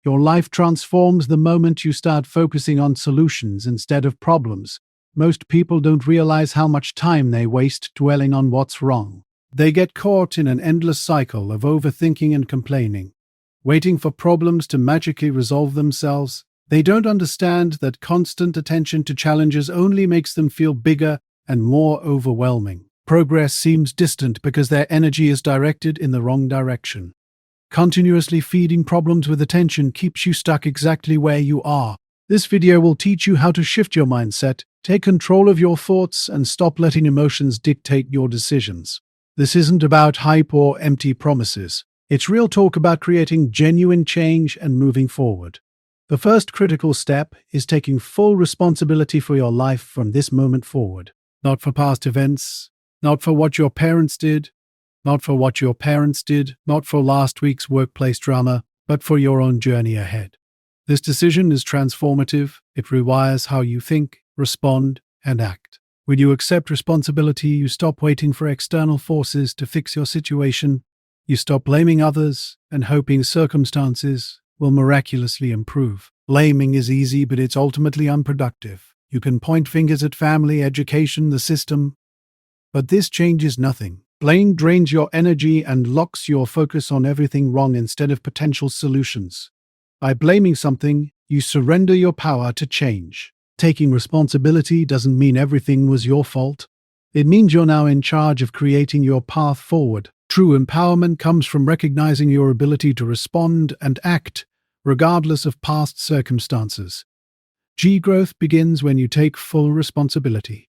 Your life transforms the moment you start focusing on solutions instead of problems. Most people don't realize how much time they waste dwelling on what's wrong. They get caught in an endless cycle of overthinking and complaining, waiting for problems to magically resolve themselves. They don't understand that constant attention to challenges only makes them feel bigger and more overwhelming. Progress seems distant because their energy is directed in the wrong direction. Continuously feeding problems with attention keeps you stuck exactly where you are. This video will teach you how to shift your mindset, take control of your thoughts, and stop letting emotions dictate your decisions. This isn't about hype or empty promises. It's real talk about creating genuine change and moving forward. The first critical step is taking full responsibility for your life from this moment forward. Not for past events, not for what your parents did, not for last week's workplace drama, but for your own journey ahead. This decision is transformative. It rewires how you think, respond, and act. When you accept responsibility, you stop waiting for external forces to fix your situation. You stop blaming others and hoping circumstances will miraculously improve. Blaming is easy, but it's ultimately unproductive. You can point fingers at family, education, the system, but this changes nothing. Blame drains your energy and locks your focus on everything wrong instead of potential solutions. By blaming something, you surrender your power to change. Taking responsibility doesn't mean everything was your fault. It means you're now in charge of creating your path forward. True empowerment comes from recognizing your ability to respond and act, regardless of past circumstances. Growth begins when you take full responsibility.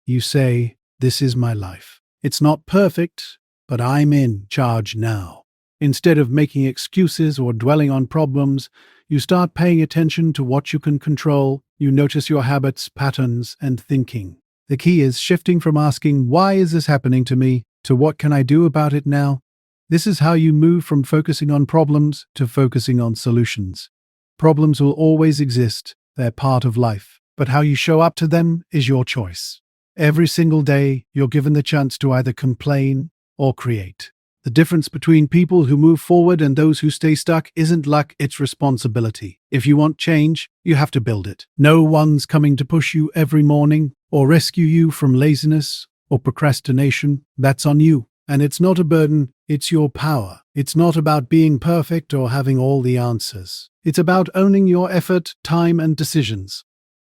You say, "This is my life. It's not perfect, but I'm in charge now." Instead of making excuses or dwelling on problems, you start paying attention to what you can control. You notice your habits, patterns, and thinking. The key is shifting from asking, "Why is this happening to me?" to "What can I do about it now?" This is how you move from focusing on problems to focusing on solutions. Problems will always exist. They're part of life. But how you show up to them is your choice. Every single day, you're given the chance to either complain or create. The difference between people who move forward and those who stay stuck isn't luck, it's responsibility. If you want change, you have to build it. No one's coming to push you every morning or rescue you from laziness or procrastination. That's on you. And it's not a burden, it's your power. It's not about being perfect or having all the answers. It's about owning your effort, time, and decisions.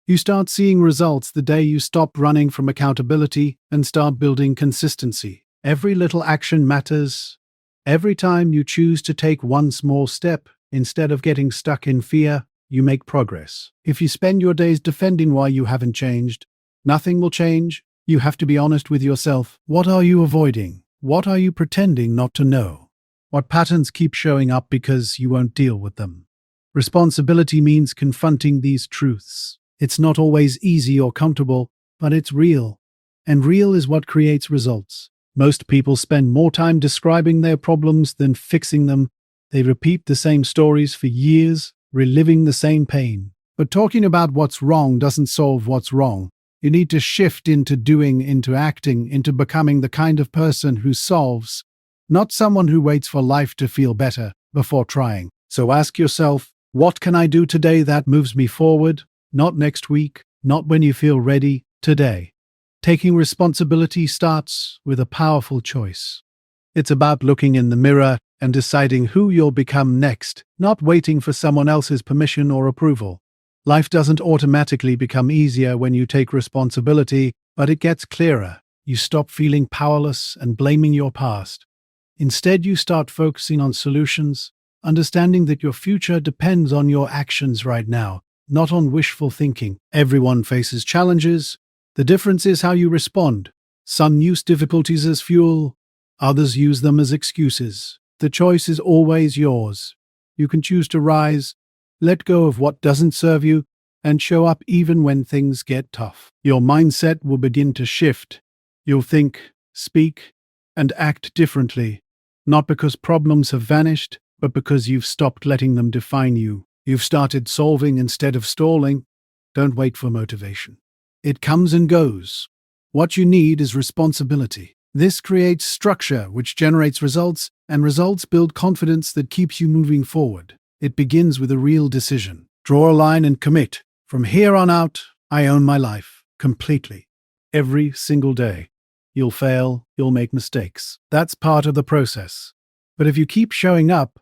You start seeing results the day you stop running from accountability and start building consistency. Every little action matters. Every time you choose to take one small step, instead of getting stuck in fear, you make progress. If you spend your days defending why you haven't changed, nothing will change. You have to be honest with yourself. What are you avoiding? What are you pretending not to know? What patterns keep showing up because you won't deal with them? Responsibility means confronting these truths. It's not always easy or comfortable, but it's real. And real is what creates results. Most people spend more time describing their problems than fixing them. They repeat the same stories for years, reliving the same pain. But talking about what's wrong doesn't solve what's wrong. You need to shift into doing, into acting, into becoming the kind of person who solves, not someone who waits for life to feel better before trying. So ask yourself, what can I do today that moves me forward? Not next week, not when you feel ready, today. Taking responsibility starts with a powerful choice. It's about looking in the mirror and deciding who you'll become next, not waiting for someone else's permission or approval. Life doesn't automatically become easier when you take responsibility, but it gets clearer. You stop feeling powerless and blaming your past. Instead, you start focusing on solutions, understanding that your future depends on your actions right now, not on wishful thinking. Everyone faces challenges. The difference is how you respond. Some use difficulties as fuel, others use them as excuses. The choice is always yours. You can choose to rise, let go of what doesn't serve you, and show up even when things get tough. Your mindset will begin to shift. You'll think, speak, and act differently, not because problems have vanished, but because you've stopped letting them define you. You've started solving instead of stalling. Don't wait for motivation. It comes and goes. What you need is responsibility. This creates structure, which generates results, and results build confidence that keeps you moving forward. It begins with a real decision. Draw a line and commit. From here on out, I own my life completely. Every single day. You'll fail, you'll make mistakes. That's part of the process. But if you keep showing up,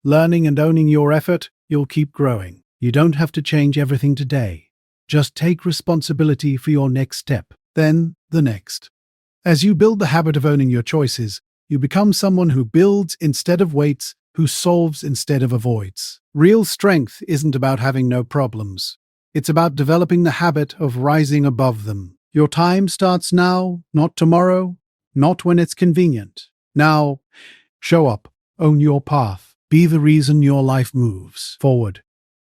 learning and owning your effort, you'll keep growing. You don't have to change everything today. Just take responsibility for your next step, then the next. As you build the habit of owning your choices, you become someone who builds instead of waits, who solves instead of avoids. Real strength isn't about having no problems. It's about developing the habit of rising above them. Your time starts now, not tomorrow, not when it's convenient. Now, show up, own your path, be the reason your life moves forward.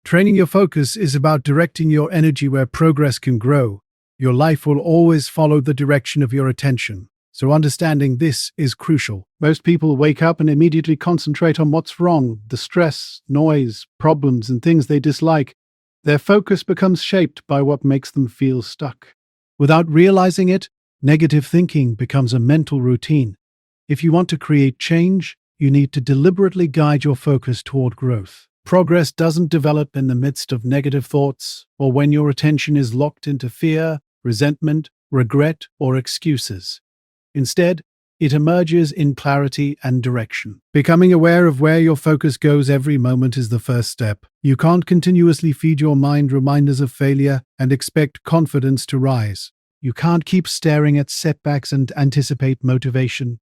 Training your focus is about directing your energy where progress can grow. Your life will always follow the direction of your attention. So understanding this is crucial. Most people wake up and immediately concentrate on what's wrong, the stress, noise, problems, and things they dislike. Their focus becomes shaped by what makes them feel stuck. Without realizing it, negative thinking becomes a mental routine. If you want to create change, you need to deliberately guide your focus toward growth. Progress doesn't develop in the midst of negative thoughts or when your attention is locked into fear, resentment, regret, or excuses. Instead, it emerges in clarity and direction. Becoming aware of where your focus goes every moment is the first step. You can't continuously feed your mind reminders of failure and expect confidence to rise. You can't keep staring at setbacks and anticipate motivation.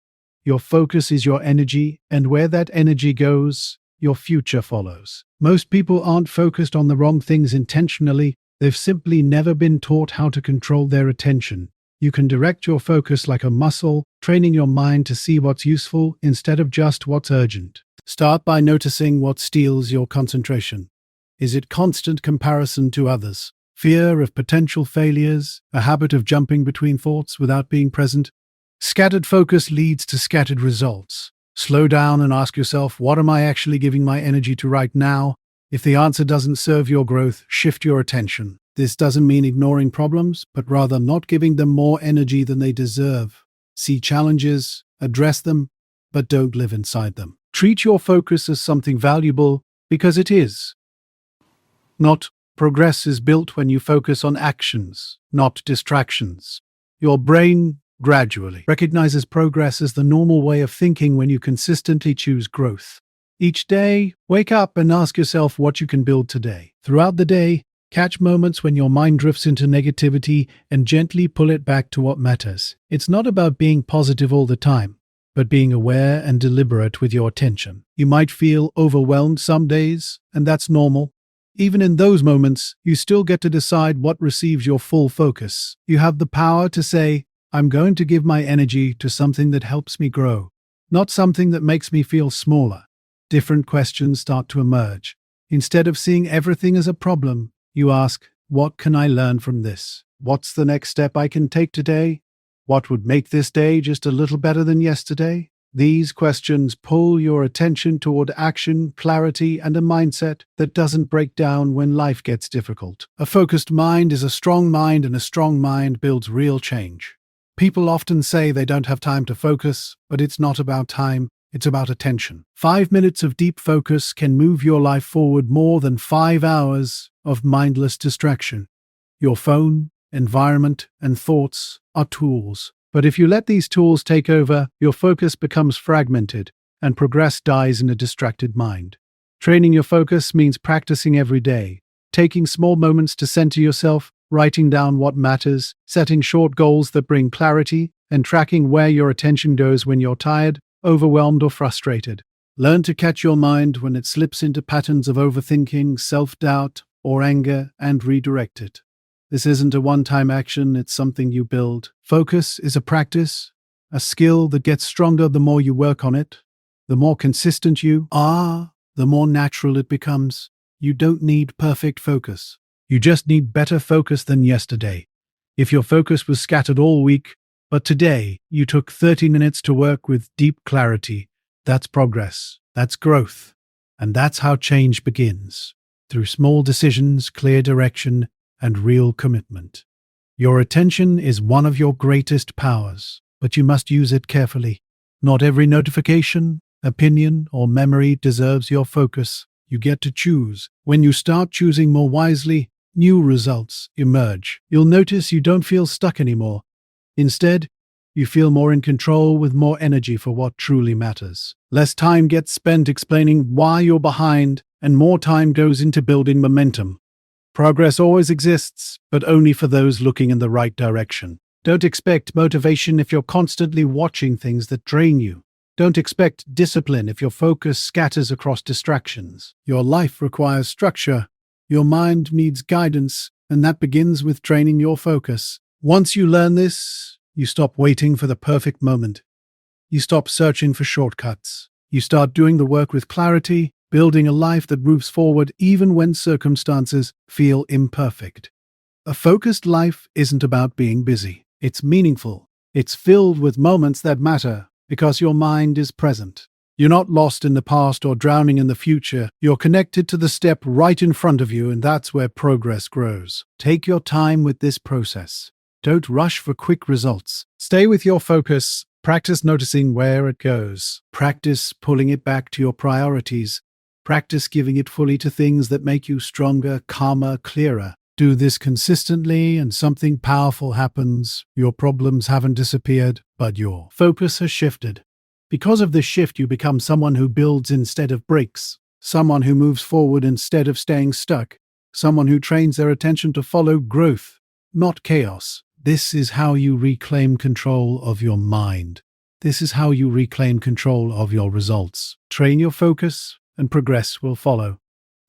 Your focus is your energy, and where that energy goes, your future follows. Most people aren't focused on the wrong things intentionally. They've simply never been taught how to control their attention. You can direct your focus like a muscle, training your mind to see what's useful instead of just what's urgent. Start by noticing what steals your concentration. Is it constant comparison to others? Fear of potential failures? A habit of jumping between thoughts without being present? Scattered focus leads to scattered results. Slow down and ask yourself, what am I actually giving my energy to right now? If the answer doesn't serve your growth, shift your attention. This doesn't mean ignoring problems, but rather not giving them more energy than they deserve. See challenges, address them, but don't live inside them. Treat your focus as something valuable because it is. Not progress is built when you focus on actions, not distractions. Your brain gradually recognizes progress as the normal way of thinking when you consistently choose growth. Each day, wake up and ask yourself what you can build today. Throughout the day, catch moments when your mind drifts into negativity and gently pull it back to what matters. It's not about being positive all the time, but being aware and deliberate with your attention. You might feel overwhelmed some days, and that's normal. Even in those moments, you still get to decide what receives your full focus. You have the power to say, I'm going to give my energy to something that helps me grow, not something that makes me feel smaller. Different questions start to emerge. Instead of seeing everything as a problem, you ask, what can I learn from this? What's the next step I can take today? What would make this day just a little better than yesterday? These questions pull your attention toward action, clarity, and a mindset that doesn't break down when life gets difficult. A focused mind is a strong mind, and a strong mind builds real change. People often say they don't have time to focus, but it's not about time. It's about attention. 5 minutes of deep focus can move your life forward more than 5 hours of mindless distraction. Your phone, environment, and thoughts are tools. But if you let these tools take over, your focus becomes fragmented and progress dies in a distracted mind. Training your focus means practicing every day, taking small moments to center yourself, writing down what matters, setting short goals that bring clarity, and tracking where your attention goes when you're tired, overwhelmed, or frustrated. Learn to catch your mind when it slips into patterns of overthinking, self-doubt, or anger, and redirect it. This isn't a one-time action, it's something you build. Focus is a practice, a skill that gets stronger the more you work on it. The more consistent you are, the more natural it becomes. You don't need perfect focus. You just need better focus than yesterday. If your focus was scattered all week, but today you took 30 minutes to work with deep clarity, that's progress, that's growth, and that's how change begins, through small decisions, clear direction, and real commitment. Your attention is one of your greatest powers, but you must use it carefully. Not every notification, opinion, or memory deserves your focus. You get to choose. When you start choosing more wisely, new results emerge. You'll notice you don't feel stuck anymore. Instead, you feel more in control with more energy for what truly matters. Less time gets spent explaining why you're behind, and more time goes into building momentum. Progress always exists, but only for those looking in the right direction. Don't expect motivation if you're constantly watching things that drain you. Don't expect discipline if your focus scatters across distractions. Your life requires structure. Your mind needs guidance, and that begins with training your focus. Once you learn this, you stop waiting for the perfect moment. You stop searching for shortcuts. You start doing the work with clarity, building a life that moves forward even when circumstances feel imperfect. A focused life isn't about being busy. It's meaningful. It's filled with moments that matter because your mind is present. You're not lost in the past or drowning in the future. You're connected to the step right in front of you, and that's where progress grows. Take your time with this process. Don't rush for quick results. Stay with your focus. Practice noticing where it goes. Practice pulling it back to your priorities. Practice giving it fully to things that make you stronger, calmer, clearer. Do this consistently and something powerful happens. Your problems haven't disappeared, but your focus has shifted. Because of this shift, you become someone who builds instead of breaks. Someone who moves forward instead of staying stuck. Someone who trains their attention to follow growth, not chaos. This is how you reclaim control of your mind. This is how you reclaim control of your results. Train your focus, and progress will follow.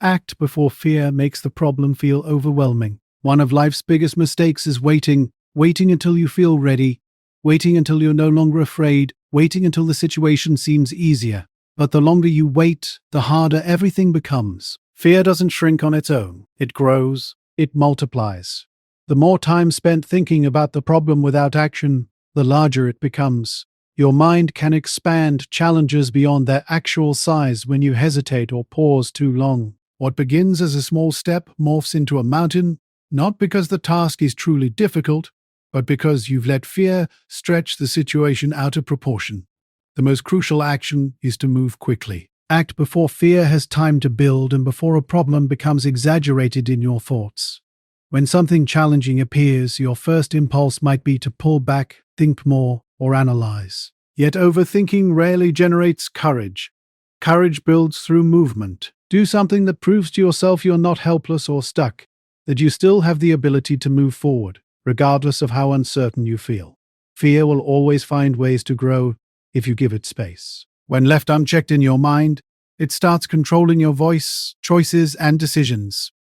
Act before fear makes the problem feel overwhelming. One of life's biggest mistakes is waiting until you feel ready, waiting until you're no longer afraid, waiting until the situation seems easier. But the longer you wait, the harder everything becomes. Fear doesn't shrink on its own. It grows, it multiplies. The more time spent thinking about the problem without action, the larger it becomes. Your mind can expand challenges beyond their actual size when you hesitate or pause too long. What begins as a small step morphs into a mountain, not because the task is truly difficult, but because you've let fear stretch the situation out of proportion. The most crucial action is to move quickly. Act before fear has time to build and before a problem becomes exaggerated in your thoughts. When something challenging appears, your first impulse might be to pull back, think more, or analyze. Yet overthinking rarely generates courage. Courage builds through movement. Do something that proves to yourself you're not helpless or stuck, that you still have the ability to move forward, regardless of how uncertain you feel. Fear will always find ways to grow if you give it space. When left unchecked in your mind, it starts controlling your voice, choices, and decisions.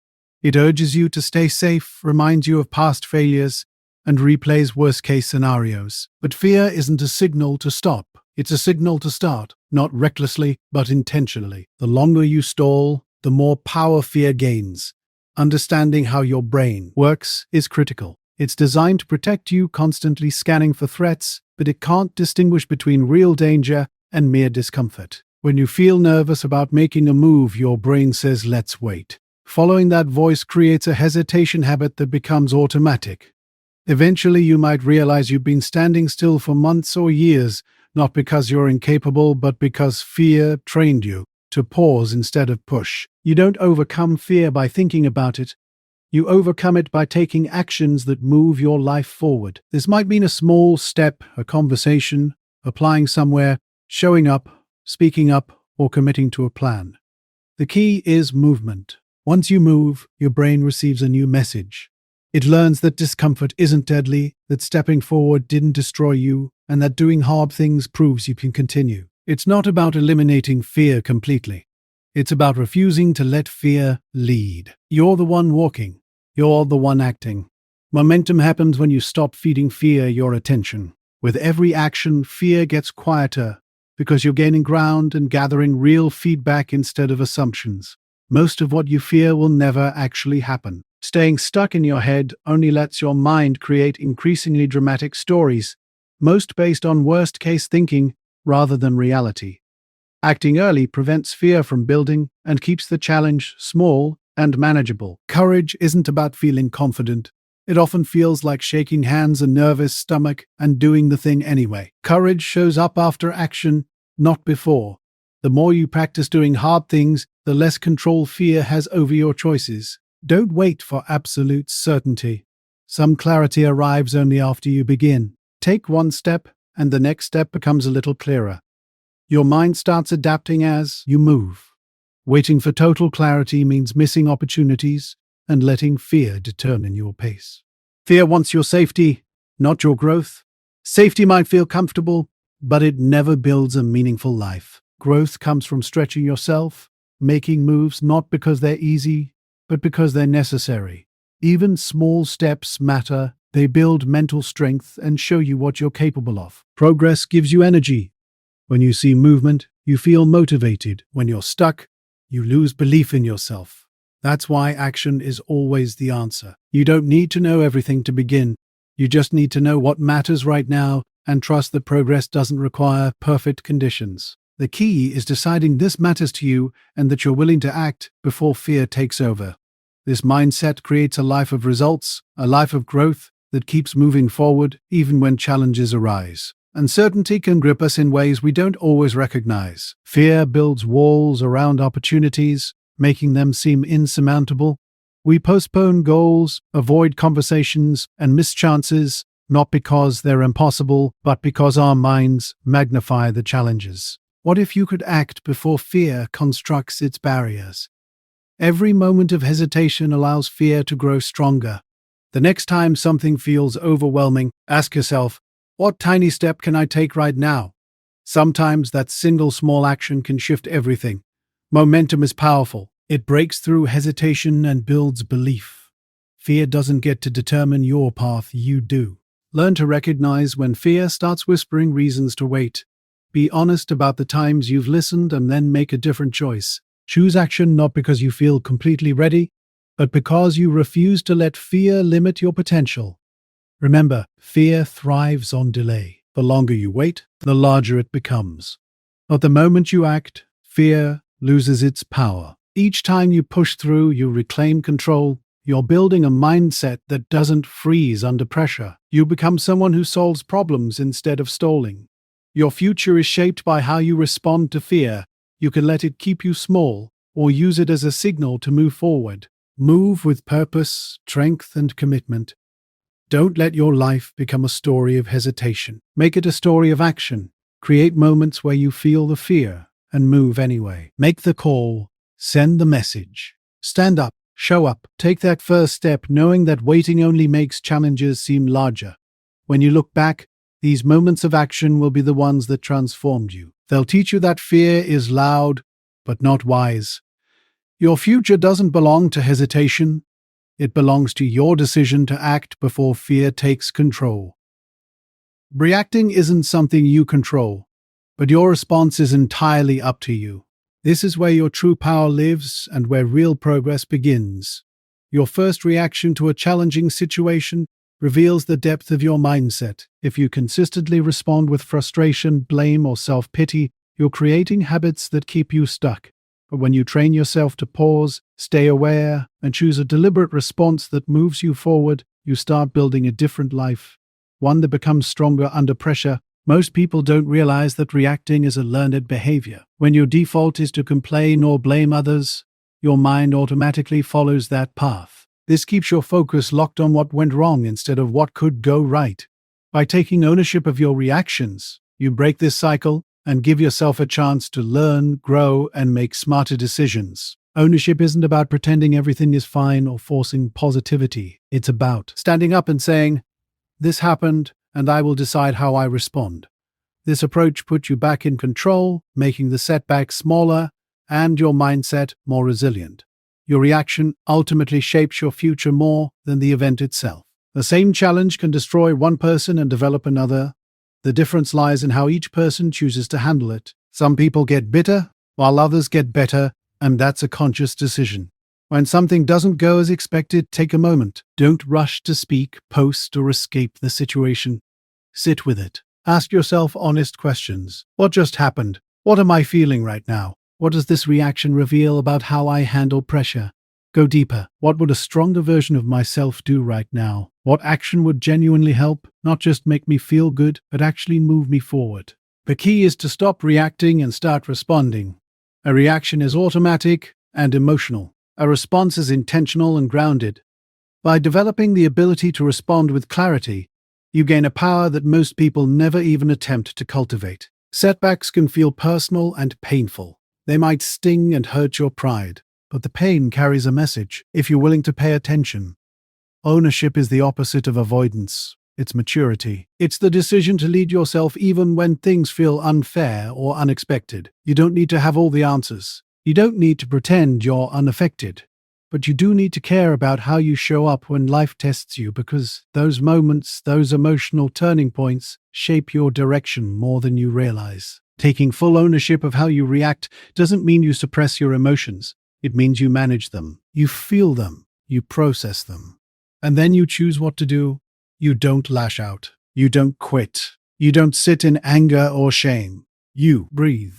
It urges you to stay safe, reminds you of past failures, and replays worst-case scenarios. But fear isn't a signal to stop. It's a signal to start, not recklessly, but intentionally. The longer you stall, the more power fear gains. Understanding how your brain works is critical. It's designed to protect you, constantly scanning for threats, but it can't distinguish between real danger and mere discomfort. When you feel nervous about making a move, your brain says, "Let's wait." Following that voice creates a hesitation habit that becomes automatic. Eventually, you might realize you've been standing still for months or years, not because you're incapable, but because fear trained you to pause instead of push. You don't overcome fear by thinking about it. You overcome it by taking actions that move your life forward. This might mean a small step, a conversation, applying somewhere, showing up, speaking up, or committing to a plan. The key is movement. Once you move, your brain receives a new message. It learns that discomfort isn't deadly, that stepping forward didn't destroy you, and that doing hard things proves you can continue. It's not about eliminating fear completely. It's about refusing to let fear lead. You're the one walking. You're the one acting. Momentum happens when you stop feeding fear your attention. With every action, fear gets quieter because you're gaining ground and gathering real feedback instead of assumptions. Most of what you fear will never actually happen. Staying stuck in your head only lets your mind create increasingly dramatic stories, most based on worst-case thinking rather than reality. Acting early prevents fear from building and keeps the challenge small and manageable. Courage isn't about feeling confident. It often feels like shaking hands, a nervous stomach, and doing the thing anyway. Courage shows up after action, not before. The more you practice doing hard things, the less control fear has over your choices. Don't wait for absolute certainty. Some clarity arrives only after you begin. Take one step, and the next step becomes a little clearer. Your mind starts adapting as you move. Waiting for total clarity means missing opportunities and letting fear determine your pace. Fear wants your safety, not your growth. Safety might feel comfortable, but it never builds a meaningful life. Growth comes from stretching yourself, making moves not because they're easy, but because they're necessary. Even small steps matter. They build mental strength and show you what you're capable of. Progress gives you energy. When you see movement, you feel motivated. When you're stuck, you lose belief in yourself. That's why action is always the answer. You don't need to know everything to begin. You just need to know what matters right now and trust that progress doesn't require perfect conditions. The key is deciding this matters to you and that you're willing to act before fear takes over. This mindset creates a life of results, a life of growth that keeps moving forward even when challenges arise. Uncertainty can grip us in ways we don't always recognize. Fear builds walls around opportunities, making them seem insurmountable. We postpone goals, avoid conversations, and miss chances, not because they're impossible, but because our minds magnify the challenges. What if you could act before fear constructs its barriers? Every moment of hesitation allows fear to grow stronger. The next time something feels overwhelming, ask yourself, what tiny step can I take right now? Sometimes that single small action can shift everything. Momentum is powerful. It breaks through hesitation and builds belief. Fear doesn't get to determine your path, you do. Learn to recognize when fear starts whispering reasons to wait. Be honest about the times you've listened and then make a different choice. Choose action not because you feel completely ready, but because you refuse to let fear limit your potential. Remember, fear thrives on delay. The longer you wait, the larger it becomes. But the moment you act, fear loses its power. Each time you push through, you reclaim control. You're building a mindset that doesn't freeze under pressure. You become someone who solves problems instead of stalling. Your future is shaped by how you respond to fear. You can let it keep you small, or use it as a signal to move forward. Move with purpose, strength, and commitment. Don't let your life become a story of hesitation. Make it a story of action. Create moments where you feel the fear and move anyway. Make the call. Send the message. Stand up. Show up. Take that first step, knowing that waiting only makes challenges seem larger. When you look back, these moments of action will be the ones that transformed you. They'll teach you that fear is loud, but not wise. Your future doesn't belong to hesitation. It belongs to your decision to act before fear takes control. Reacting isn't something you control, but your response is entirely up to you. This is where your true power lives and where real progress begins. Your first reaction to a challenging situation reveals the depth of your mindset. If you consistently respond with frustration, blame, or self-pity, you're creating habits that keep you stuck. But when you train yourself to pause, stay aware, and choose a deliberate response that moves you forward, you start building a different life, one that becomes stronger under pressure. Most people don't realize that reacting is a learned behavior. When your default is to complain or blame others, your mind automatically follows that path. This keeps your focus locked on what went wrong instead of what could go right. By taking ownership of your reactions, you break this cycle and give yourself a chance to learn, grow, and make smarter decisions. Ownership isn't about pretending everything is fine or forcing positivity. It's about standing up and saying, "This happened, and I will decide how I respond." This approach puts you back in control, making the setbacks smaller and your mindset more resilient. Your reaction ultimately shapes your future more than the event itself. The same challenge can destroy one person and develop another. The difference lies in how each person chooses to handle it. Some people get bitter, while others get better, and that's a conscious decision. When something doesn't go as expected, take a moment. Don't rush to speak, post, or escape the situation. Sit with it. Ask yourself honest questions. What just happened? What am I feeling right now? What does this reaction reveal about how I handle pressure? Go deeper. What would a stronger version of myself do right now? What action would genuinely help, not just make me feel good, but actually move me forward? The key is to stop reacting and start responding. A reaction is automatic and emotional. A response is intentional and grounded. By developing the ability to respond with clarity, you gain a power that most people never even attempt to cultivate. Setbacks can feel personal and painful. They might sting and hurt your pride, but the pain carries a message if you're willing to pay attention. Ownership is the opposite of avoidance. It's maturity. It's the decision to lead yourself even when things feel unfair or unexpected. You don't need to have all the answers. You don't need to pretend you're unaffected. But you do need to care about how you show up when life tests you, because those moments, those emotional turning points, shape your direction more than you realize. Taking full ownership of how you react doesn't mean you suppress your emotions. It means you manage them. You feel them. You process them. And then you choose what to do. You don't lash out. You don't quit. You don't sit in anger or shame. You breathe.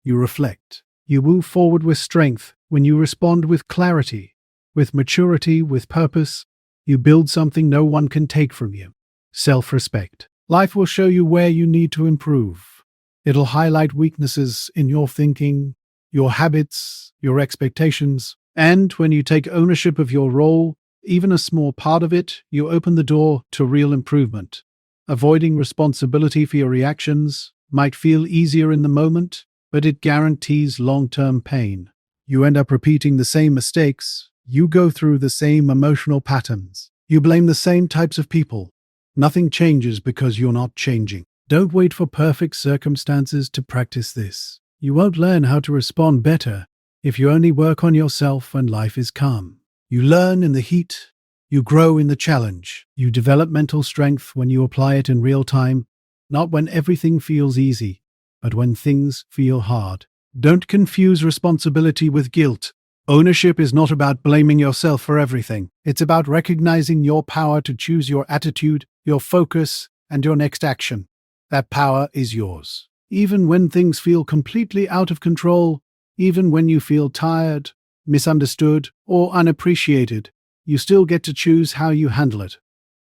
You reflect. You move forward with strength. When you respond with clarity, with maturity, with purpose, you build something no one can take from you. Self-respect. Life will show you where you need to improve. It'll highlight weaknesses in your thinking, your habits, your expectations. And when you take ownership of your role, even a small part of it, you open the door to real improvement. Avoiding responsibility for your reactions might feel easier in the moment, but it guarantees long-term pain. You end up repeating the same mistakes. You go through the same emotional patterns. You blame the same types of people. Nothing changes because you're not changing. Don't wait for perfect circumstances to practice this. You won't learn how to respond better if you only work on yourself when life is calm. You learn in the heat. You grow in the challenge. You develop mental strength when you apply it in real time, not when everything feels easy, but when things feel hard. Don't confuse responsibility with guilt. Ownership is not about blaming yourself for everything. It's about recognizing your power to choose your attitude, your focus, and your next action. That power is yours. Even when things feel completely out of control, even when you feel tired, misunderstood, or unappreciated, you still get to choose how you handle it.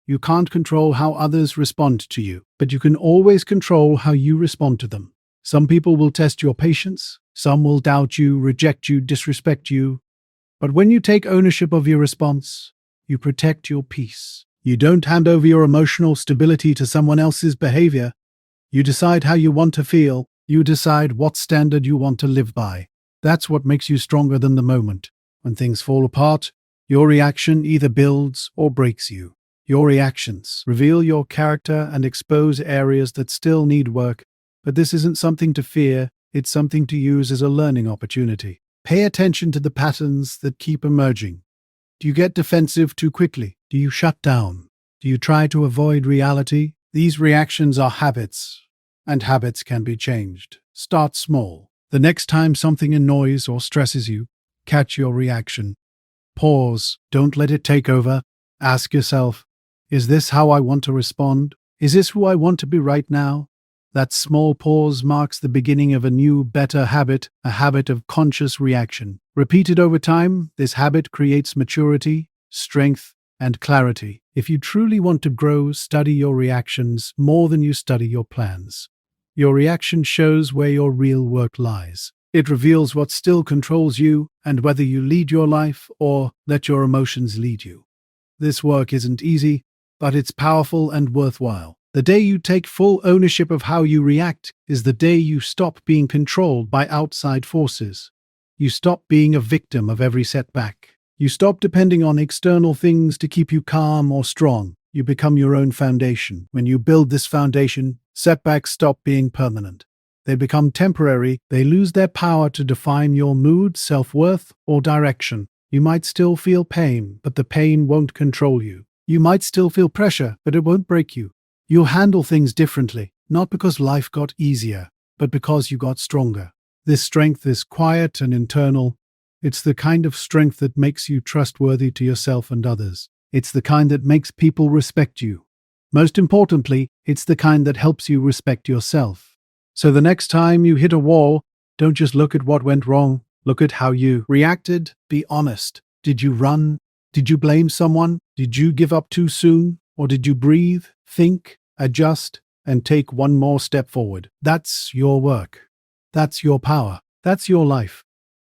You can't control how others respond to you, but you can always control how you respond to them. Some people will test your patience, some will doubt you, reject you, disrespect you. But when you take ownership of your response, you protect your peace. You don't hand over your emotional stability to someone else's behavior. You decide how you want to feel. You decide what standard you want to live by. That's what makes you stronger than the moment. When things fall apart, your reaction either builds or breaks you. Your reactions reveal your character and expose areas that still need work. But this isn't something to fear, it's something to use as a learning opportunity. Pay attention to the patterns that keep emerging. Do you get defensive too quickly? Do you shut down? Do you try to avoid reality? These reactions are habits, and habits can be changed. Start small. The next time something annoys or stresses you, catch your reaction. Pause. Don't let it take over. Ask yourself, is this how I want to respond? Is this who I want to be right now? That small pause marks the beginning of a new, better habit, a habit of conscious reaction. Repeated over time, this habit creates maturity, strength, and clarity. If you truly want to grow, study your reactions more than you study your plans. Your reaction shows where your real work lies. It reveals what still controls you and whether you lead your life or let your emotions lead you. This work isn't easy, but it's powerful and worthwhile. The day you take full ownership of how you react is the day you stop being controlled by outside forces. You stop being a victim of every setback. You stop depending on external things to keep you calm or strong. You become your own foundation. When you build this foundation, setbacks stop being permanent. They become temporary. They lose their power to define your mood, self-worth, or direction. You might still feel pain, but the pain won't control you. You might still feel pressure, but it won't break you. You'll handle things differently, not because life got easier, but because you got stronger. This strength is quiet and internal. It's the kind of strength that makes you trustworthy to yourself and others. It's the kind that makes people respect you. Most importantly, it's the kind that helps you respect yourself. So the next time you hit a wall, don't just look at what went wrong. Look at how you reacted. Be honest. Did you run? Did you blame someone? Did you give up too soon? Or did you breathe, think, adjust? and take one more step forward. That's your work. That's your power. That's your life.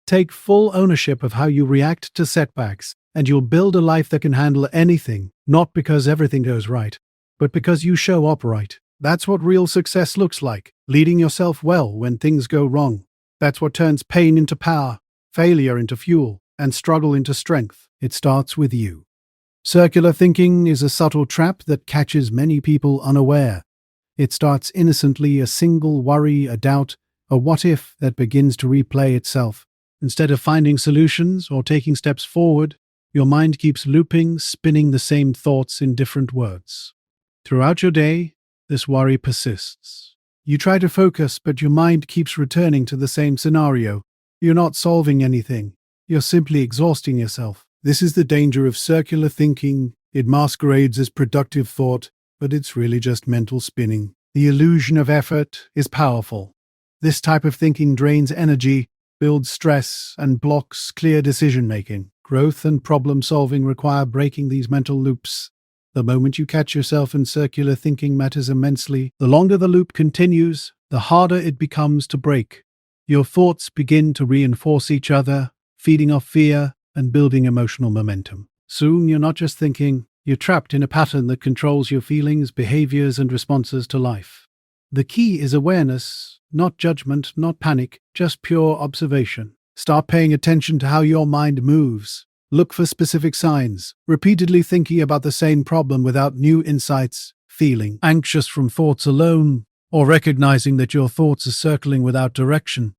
Take full ownership of how you react to setbacks, and you'll build a life that can handle anything, not because everything goes right, but because you show up right. That's what real success looks like, leading yourself well when things go wrong. That's what turns pain into power, failure into fuel, and struggle into strength. It starts with you. Circular thinking is a subtle trap that catches many people unaware. It starts innocently, a single worry, a doubt, a what if that begins to replay itself. Instead of finding solutions or taking steps forward, your mind keeps looping, spinning the same thoughts in different words. Throughout your day, this worry persists. You try to focus, but your mind keeps returning to the same scenario. You're not solving anything. You're simply exhausting yourself. This is the danger of circular thinking. It masquerades as productive thought, but it's really just mental spinning. The illusion of effort is powerful. This type of thinking drains energy, builds stress, and blocks clear decision-making. Growth and problem-solving require breaking these mental loops. The moment you catch yourself in circular thinking matters immensely. The longer the loop continues, the harder it becomes to break. Your thoughts begin to reinforce each other, feeding off fear and building emotional momentum. Soon you're not just thinking, you're trapped in a pattern that controls your feelings, behaviors, and responses to life. The key is awareness, not judgment, not panic, just pure observation. Start paying attention to how your mind moves. Look for specific signs, repeatedly thinking about the same problem without new insights, feeling anxious from thoughts alone, or recognizing that your thoughts are circling without direction.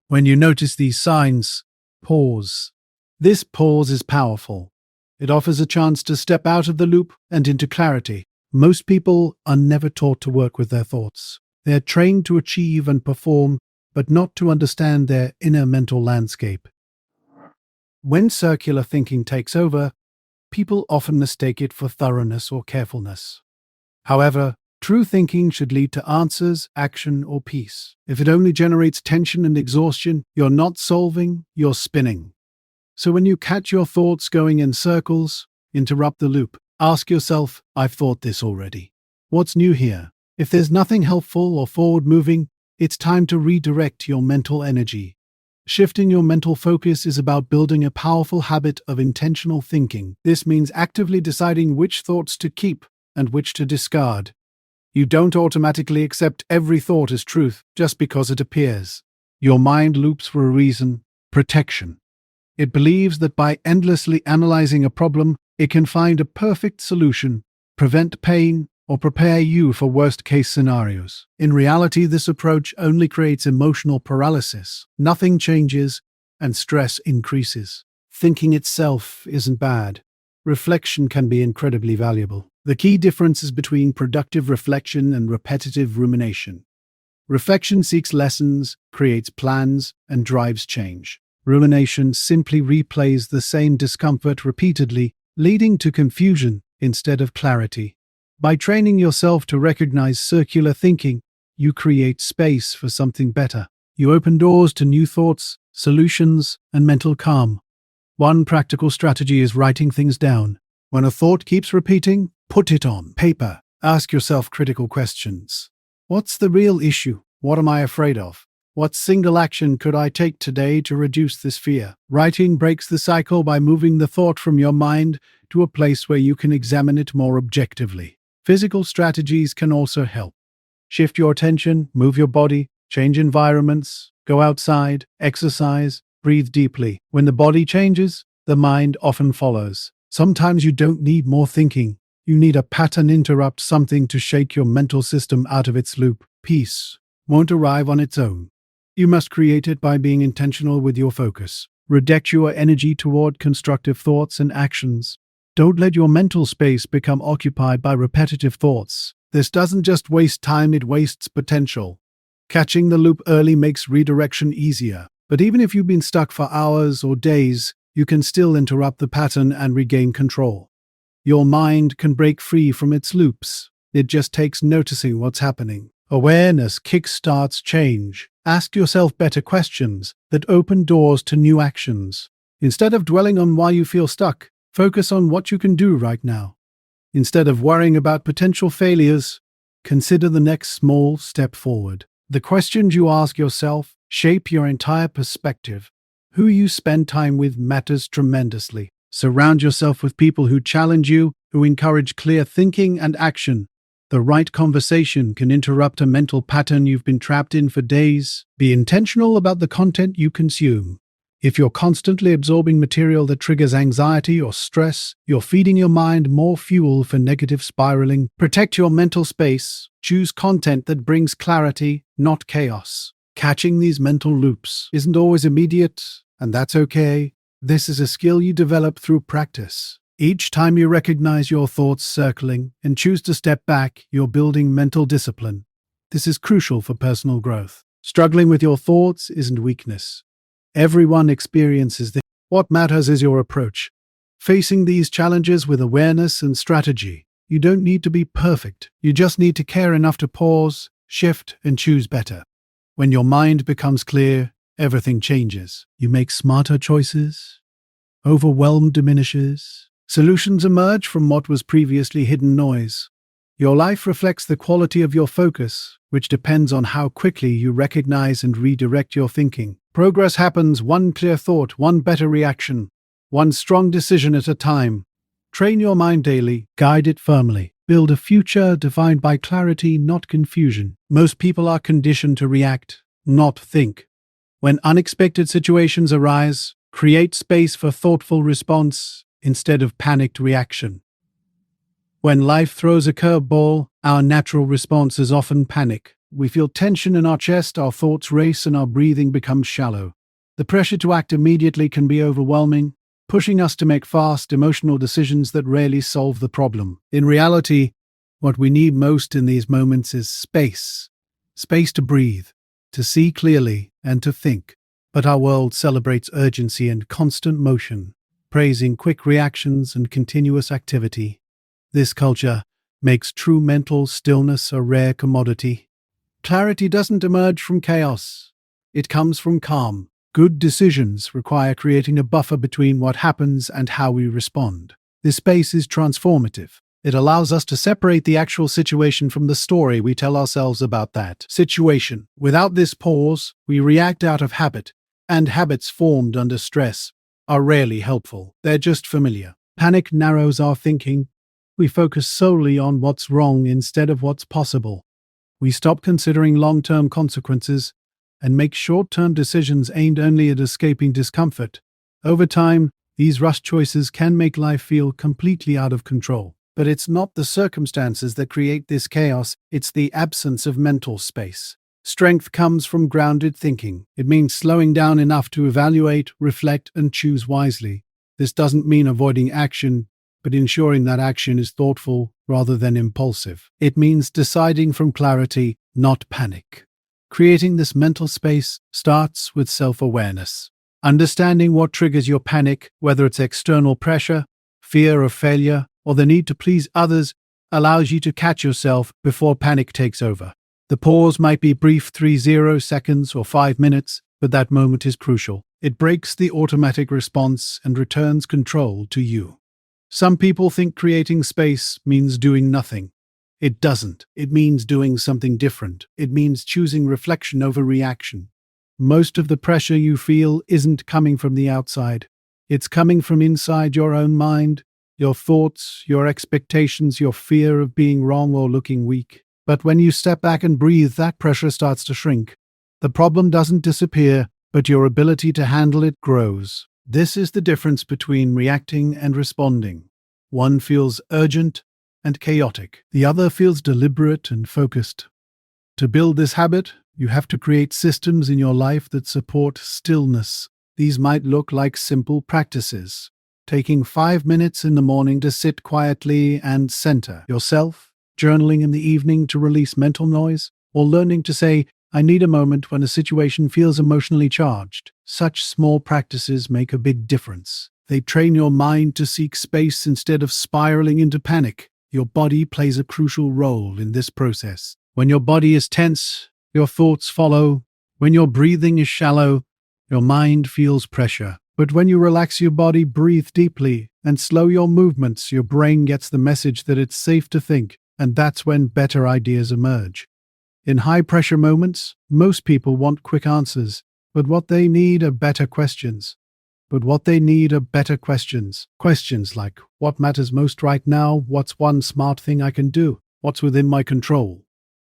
When you notice these signs, pause. This pause is powerful. It offers a chance to step out of the loop and into clarity. Most people are never taught to work with their thoughts. They are trained to achieve and perform, but not to understand their inner mental landscape. When circular thinking takes over, people often mistake it for thoroughness or carefulness. However, true thinking should lead to answers, action, or peace. If it only generates tension and exhaustion, you're not solving, you're spinning. So when you catch your thoughts going in circles, interrupt the loop. Ask yourself, I've thought this already. What's new here? If there's nothing helpful or forward-moving, it's time to redirect your mental energy. Shifting your mental focus is about building a powerful habit of intentional thinking. This means actively deciding which thoughts to keep and which to discard. You don't automatically accept every thought as truth just because it appears. Your mind loops for a reason: protection. It believes that by endlessly analyzing a problem, it can find a perfect solution, prevent pain, or prepare you for worst-case scenarios. In reality, this approach only creates emotional paralysis. Nothing changes, and stress increases. Thinking itself isn't bad. Reflection can be incredibly valuable. The key difference is between productive reflection and repetitive rumination. Reflection seeks lessons, creates plans, and drives change. Rumination simply replays the same discomfort repeatedly, leading to confusion instead of clarity. By training yourself to recognize circular thinking, you create space for something better. You open doors to new thoughts, solutions, and mental calm. One practical strategy is writing things down. When a thought keeps repeating, put it on paper. Ask yourself critical questions. What's the real issue? What am I afraid of? What single action could I take today to reduce this fear? Writing breaks the cycle by moving the thought from your mind to a place where you can examine it more objectively. Physical strategies can also help. Shift your attention, move your body, change environments, go outside, exercise, breathe deeply. When the body changes, the mind often follows. Sometimes you don't need more thinking. You need a pattern interrupt, something to shake your mental system out of its loop. Peace won't arrive on its own. You must create it by being intentional with your focus. Redirect your energy toward constructive thoughts and actions. Don't let your mental space become occupied by repetitive thoughts. This doesn't just waste time, it wastes potential. Catching the loop early makes redirection easier. But even if you've been stuck for hours or days, you can still interrupt the pattern and regain control. Your mind can break free from its loops. It just takes noticing what's happening. Awareness kickstarts change. Ask yourself better questions that open doors to new actions. Instead of dwelling on why you feel stuck, focus on what you can do right now. Instead of worrying about potential failures, Consider the next small step forward. The questions you ask yourself shape your entire perspective. Who you spend time with matters tremendously. Surround yourself with people who challenge you, who encourage clear thinking and action. The right conversation can interrupt a mental pattern you've been trapped in for days. Be intentional about the content you consume. If you're constantly absorbing material that triggers anxiety or stress, you're feeding your mind more fuel for negative spiraling. Protect your mental space. Choose content that brings clarity, not chaos. Catching these mental loops isn't always immediate, and that's okay. This is a skill you develop through practice. Each time you recognize your thoughts circling and choose to step back, you're building mental discipline. This is crucial for personal growth. Struggling with your thoughts isn't weakness. Everyone experiences this. What matters is your approach. Facing these challenges with awareness and strategy. You don't need to be perfect. You just need to care enough to pause, shift, and choose better. When your mind becomes clear, everything changes. You make smarter choices. Overwhelm diminishes. Solutions emerge from what was previously hidden noise. Your life reflects the quality of your focus, which depends on how quickly you recognize and redirect your thinking. Progress happens one clear thought, one better reaction, one strong decision at a time. Train your mind daily, guide it firmly. Build a future defined by clarity, not confusion. Most people are conditioned to react, not think. When unexpected situations arise, create space for thoughtful response instead of panicked reaction. When life throws a curveball, our natural response is often panic. We feel tension in our chest, our thoughts race, and our breathing becomes shallow. The pressure to act immediately can be overwhelming, pushing us to make fast, emotional decisions that rarely solve the problem. In reality, what we need most in these moments is space. Space to breathe, to see clearly, and to think. But our world celebrates urgency and constant motion, praising quick reactions and continuous activity. This culture makes true mental stillness a rare commodity. Clarity doesn't emerge from chaos. It comes from calm. Good decisions require creating a buffer between what happens and how we respond. This space is transformative. It allows us to separate the actual situation from the story we tell ourselves about that situation. Without this pause, we react out of habit, and habits formed under stress are rarely helpful. They're just familiar. Panic narrows our thinking. We focus solely on what's wrong instead of what's possible. We stop considering long-term consequences and make short-term decisions aimed only at escaping discomfort. Over time, these rush choices can make life feel completely out of control. But it's not the circumstances that create this chaos, it's the absence of mental space. Strength comes from grounded thinking. It means slowing down enough to evaluate, reflect, and choose wisely. This doesn't mean avoiding action, but ensuring that action is thoughtful rather than impulsive. It means deciding from clarity, not panic. Creating this mental space starts with self-awareness. Understanding what triggers your panic, whether it's external pressure, fear of failure, or the need to please others, allows you to catch yourself before panic takes over. The pause might be brief, 30 seconds or 5 minutes, but that moment is crucial. It breaks the automatic response and returns control to you. Some people think creating space means doing nothing. It doesn't. It means doing something different. It means choosing reflection over reaction. Most of the pressure you feel isn't coming from the outside. It's coming from inside your own mind, your thoughts, your expectations, your fear of being wrong or looking weak. But when you step back and breathe, that pressure starts to shrink. The problem doesn't disappear, but your ability to handle it grows. This is the difference between reacting and responding. One feels urgent and chaotic. The other feels deliberate and focused. To build this habit, you have to create systems in your life that support stillness. These might look like simple practices. Taking 5 minutes in the morning to sit quietly and center yourself, journaling in the evening to release mental noise, or learning to say, I need a moment when a situation feels emotionally charged. Such small practices make a big difference. They train your mind to seek space instead of spiraling into panic. Your body plays a crucial role in this process. When your body is tense, your thoughts follow. When your breathing is shallow, your mind feels pressure. But when you relax your body, breathe deeply, and slow your movements, your brain gets the message that it's safe to think. And that's when better ideas emerge. In high-pressure moments, most people want quick answers, but what they need are better questions. Questions like, what matters most right now? What's one smart thing I can do? What's within my control?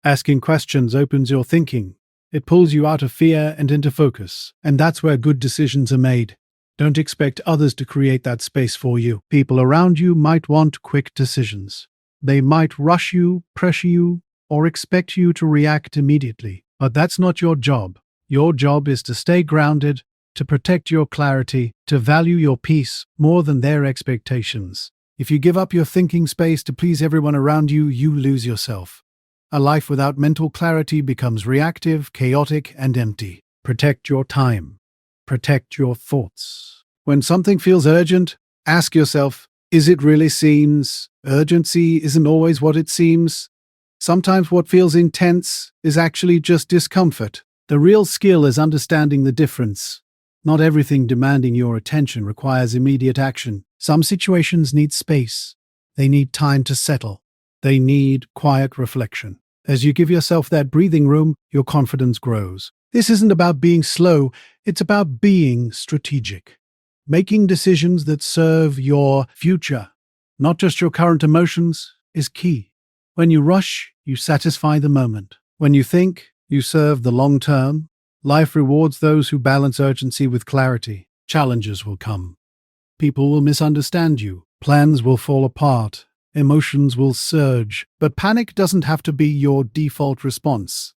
Asking questions opens your thinking. It pulls you out of fear and into focus. And that's where good decisions are made. Don't expect others to create that space for you. People around you might want quick decisions. They might rush you, pressure you, or expect you to react immediately. But that's not your job. Your job is to stay grounded, to protect your clarity, to value your peace more than their expectations. If you give up your thinking space to please everyone around you, you lose yourself. A life without mental clarity becomes reactive, chaotic, and empty. Protect your time. Protect your thoughts. When something feels urgent, ask yourself, is it really seems? Urgency isn't always what it seems. Sometimes what feels intense is actually just discomfort. The real skill is understanding the difference. Not everything demanding your attention requires immediate action. Some situations need space. They need time to settle. They need quiet reflection. As you give yourself that breathing room, your confidence grows. This isn't about being slow, it's about being strategic. Making decisions that serve your future, not just your current emotions, is key. When you rush, you satisfy the moment. When you think, you serve the long term. Life rewards those who balance urgency with clarity. Challenges will come. People will misunderstand you. Plans will fall apart. Emotions will surge. But panic doesn't have to be your default response.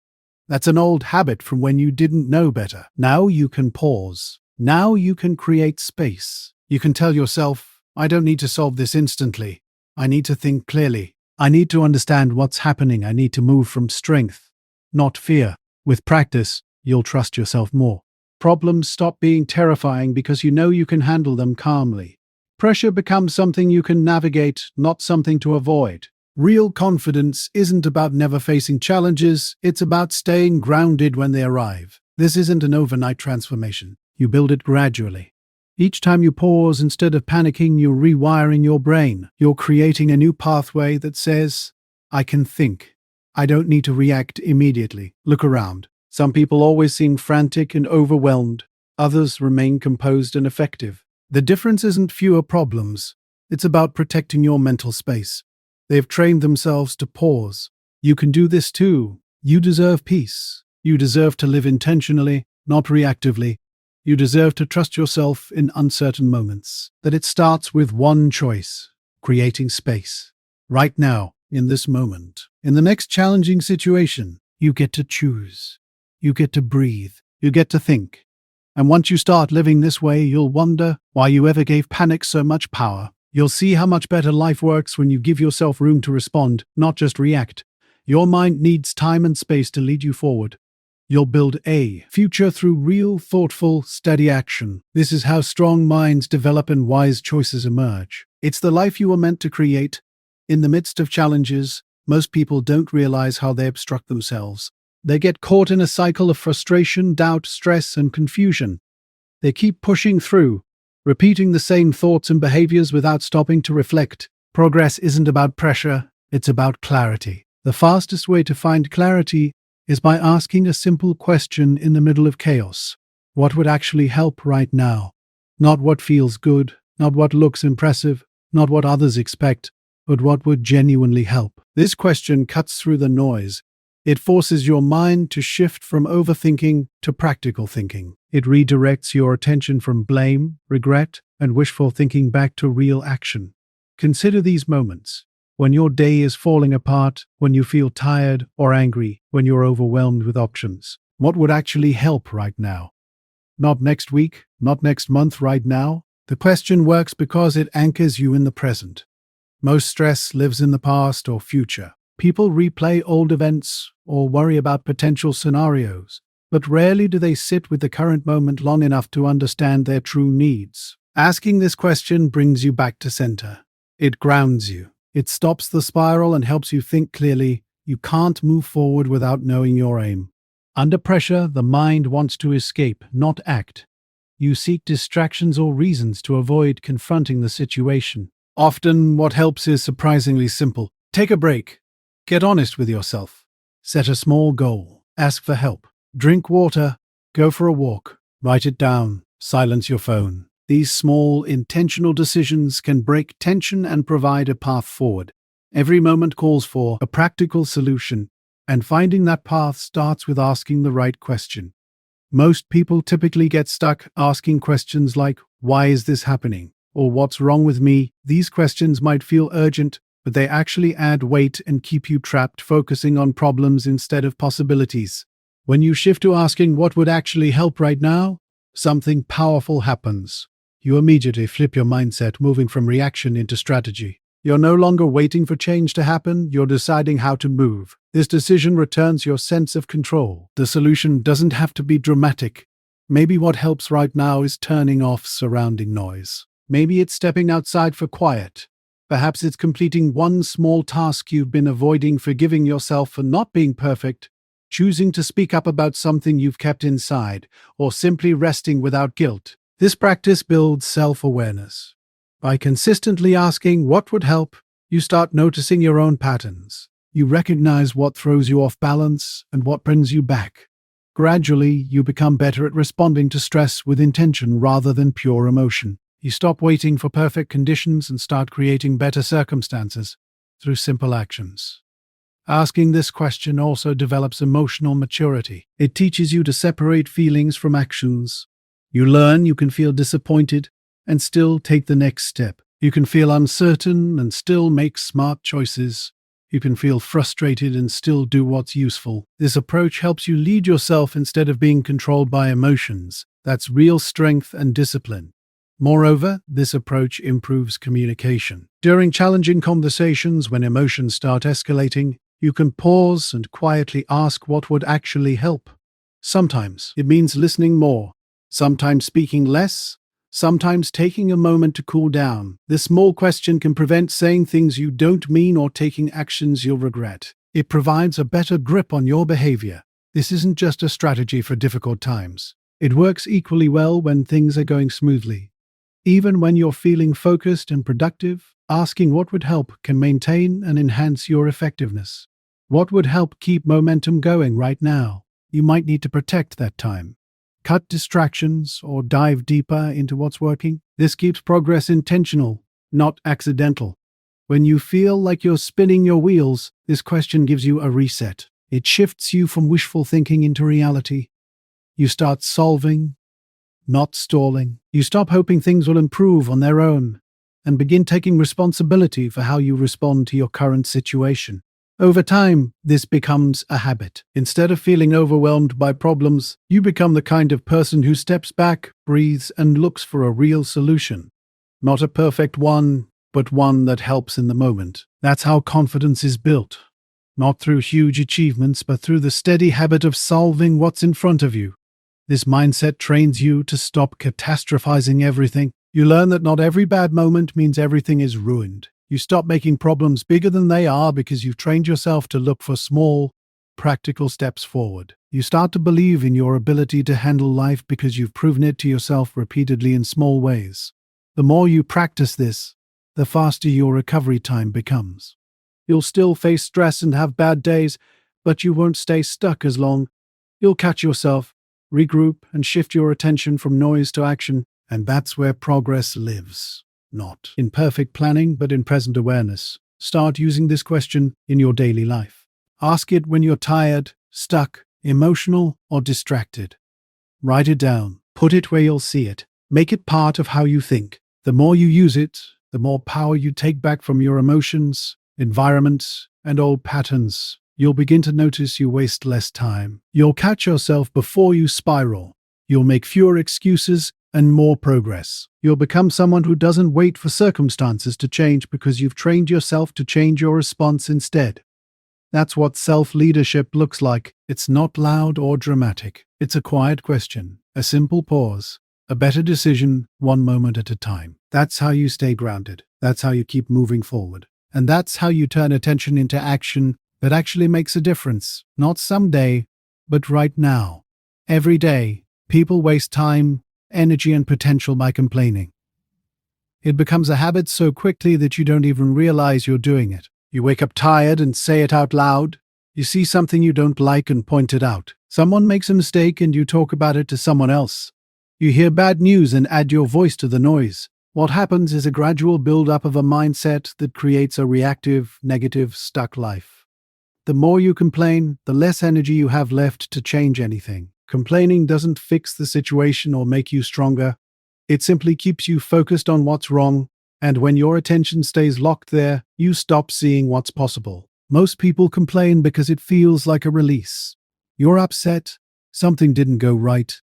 That's an old habit from when you didn't know better. Now you can pause. Now you can create space. You can tell yourself, I don't need to solve this instantly. I need to think clearly. I need to understand what's happening. I need to move from strength, not fear. With practice, you'll trust yourself more. Problems stop being terrifying because you know you can handle them calmly. Pressure becomes something you can navigate, not something to avoid. Real confidence isn't about never facing challenges, it's about staying grounded when they arrive. This isn't an overnight transformation. You build it gradually. Each time you pause, instead of panicking, you're rewiring your brain. You're creating a new pathway that says, I can think. I don't need to react immediately. Look around. Some people always seem frantic and overwhelmed. Others remain composed and effective. The difference isn't fewer problems. It's about protecting your mental space. They've trained themselves to pause. You can do this too. You deserve peace. You deserve to live intentionally, not reactively. You deserve to trust yourself in uncertain moments. That it starts with one choice: creating space. Right now, in this moment. In the next challenging situation, you get to choose. You get to breathe. You get to think. And once you start living this way, you'll wonder why you ever gave panic so much power. You'll see how much better life works when you give yourself room to respond, not just react. Your mind needs time and space to lead you forward. You'll build a future through real, thoughtful, steady action. This is how strong minds develop and wise choices emerge. It's the life you were meant to create. In the midst of challenges, most people don't realize how they obstruct themselves. They get caught in a cycle of frustration, doubt, stress, and confusion. They keep pushing through, repeating the same thoughts and behaviors without stopping to reflect. Progress isn't about pressure, it's about clarity. The fastest way to find clarity is by asking a simple question in the middle of chaos. What would actually help right now? Not what feels good, not what looks impressive, not what others expect, but what would genuinely help. This question cuts through the noise. It forces your mind to shift from overthinking to practical thinking. It redirects your attention from blame, regret, and wishful thinking back to real action. Consider these moments. When your day is falling apart, when you feel tired or angry, when you're overwhelmed with options. What would actually help right now? Not next week, not next month, right now. The question works because it anchors you in the present. Most stress lives in the past or future. People replay old events or worry about potential scenarios, but rarely do they sit with the current moment long enough to understand their true needs. Asking this question brings you back to center. It grounds you. It stops the spiral and helps you think clearly. You can't move forward without knowing your aim. Under pressure, the mind wants to escape, not act. You seek distractions or reasons to avoid confronting the situation. Often, what helps is surprisingly simple. Take a break. Get honest with yourself. Set a small goal. Ask for help. Drink water. Go for a walk. Write it down. Silence your phone. These small, intentional decisions can break tension and provide a path forward. Every moment calls for a practical solution, and finding that path starts with asking the right question. Most people typically get stuck asking questions like, "Why is this happening?" or "What's wrong with me?" These questions might feel urgent, but they actually add weight and keep you trapped focusing on problems instead of possibilities. When you shift to asking what would actually help right now, something powerful happens. You immediately flip your mindset, moving from reaction into strategy. You're no longer waiting for change to happen, you're deciding how to move. This decision returns your sense of control. The solution doesn't have to be dramatic. Maybe what helps right now is turning off surrounding noise. Maybe it's stepping outside for quiet. Perhaps it's completing one small task you've been avoiding, forgiving yourself for not being perfect, choosing to speak up about something you've kept inside, or simply resting without guilt. This practice builds self-awareness. By consistently asking what would help, you start noticing your own patterns. You recognize what throws you off balance and what brings you back. Gradually, you become better at responding to stress with intention rather than pure emotion. You stop waiting for perfect conditions and start creating better circumstances through simple actions. Asking this question also develops emotional maturity. It teaches you to separate feelings from actions. You learn you can feel disappointed and still take the next step. You can feel uncertain and still make smart choices. You can feel frustrated and still do what's useful. This approach helps you lead yourself instead of being controlled by emotions. That's real strength and discipline. Moreover, this approach improves communication. During challenging conversations, when emotions start escalating, you can pause and quietly ask what would actually help. Sometimes it means listening more, sometimes speaking less, sometimes taking a moment to cool down. This small question can prevent saying things you don't mean or taking actions you'll regret. It provides a better grip on your behavior. This isn't just a strategy for difficult times. It works equally well when things are going smoothly. Even when you're feeling focused and productive, asking what would help can maintain and enhance your effectiveness. What would help keep momentum going right now? You might need to protect that time. Cut distractions or dive deeper into what's working. This keeps progress intentional, not accidental. When you feel like you're spinning your wheels, this question gives you a reset. It shifts you from wishful thinking into reality. You start solving, not stalling. You stop hoping things will improve on their own and begin taking responsibility for how you respond to your current situation. Over time, this becomes a habit. Instead of feeling overwhelmed by problems, you become the kind of person who steps back, breathes, and looks for a real solution. Not a perfect one, but one that helps in the moment. That's how confidence is built. Not through huge achievements, but through the steady habit of solving what's in front of you. This mindset trains you to stop catastrophizing everything. You learn that not every bad moment means everything is ruined. You stop making problems bigger than they are because you've trained yourself to look for small, practical steps forward. You start to believe in your ability to handle life because you've proven it to yourself repeatedly in small ways. The more you practice this, the faster your recovery time becomes. You'll still face stress and have bad days, but you won't stay stuck as long. You'll catch yourself, regroup, and shift your attention from noise to action, and that's where progress lives. Not in perfect planning, but in present awareness. Start using this question in your daily life. Ask it when you're tired, stuck, emotional, or distracted. Write it down. Put it where you'll see it. Make it part of how you think. The more you use it, the more power you take back from your emotions, environments, and old patterns. You'll begin to notice you waste less time. You'll catch yourself before you spiral. You'll make fewer excuses and more progress. You'll become someone who doesn't wait for circumstances to change because you've trained yourself to change your response instead. That's what self-leadership looks like. It's not loud or dramatic. It's a quiet question, a simple pause, a better decision, one moment at a time. That's how you stay grounded. That's how you keep moving forward. And that's how you turn attention into action that actually makes a difference. Not someday, but right now. Every day, people waste time, energy, and potential by complaining. It becomes a habit so quickly that you don't even realize you're doing it. You wake up tired and say it out loud. You see something you don't like and point it out. Someone makes a mistake and you talk about it to someone else. You hear bad news and add your voice to the noise. What happens is a gradual build-up of a mindset that creates a reactive, negative, stuck life. The more you complain, the less energy you have left to change anything. Complaining doesn't fix the situation or make you stronger. It simply keeps you focused on what's wrong, and when your attention stays locked there, you stop seeing what's possible. Most people complain because it feels like a release. You're upset, something didn't go right,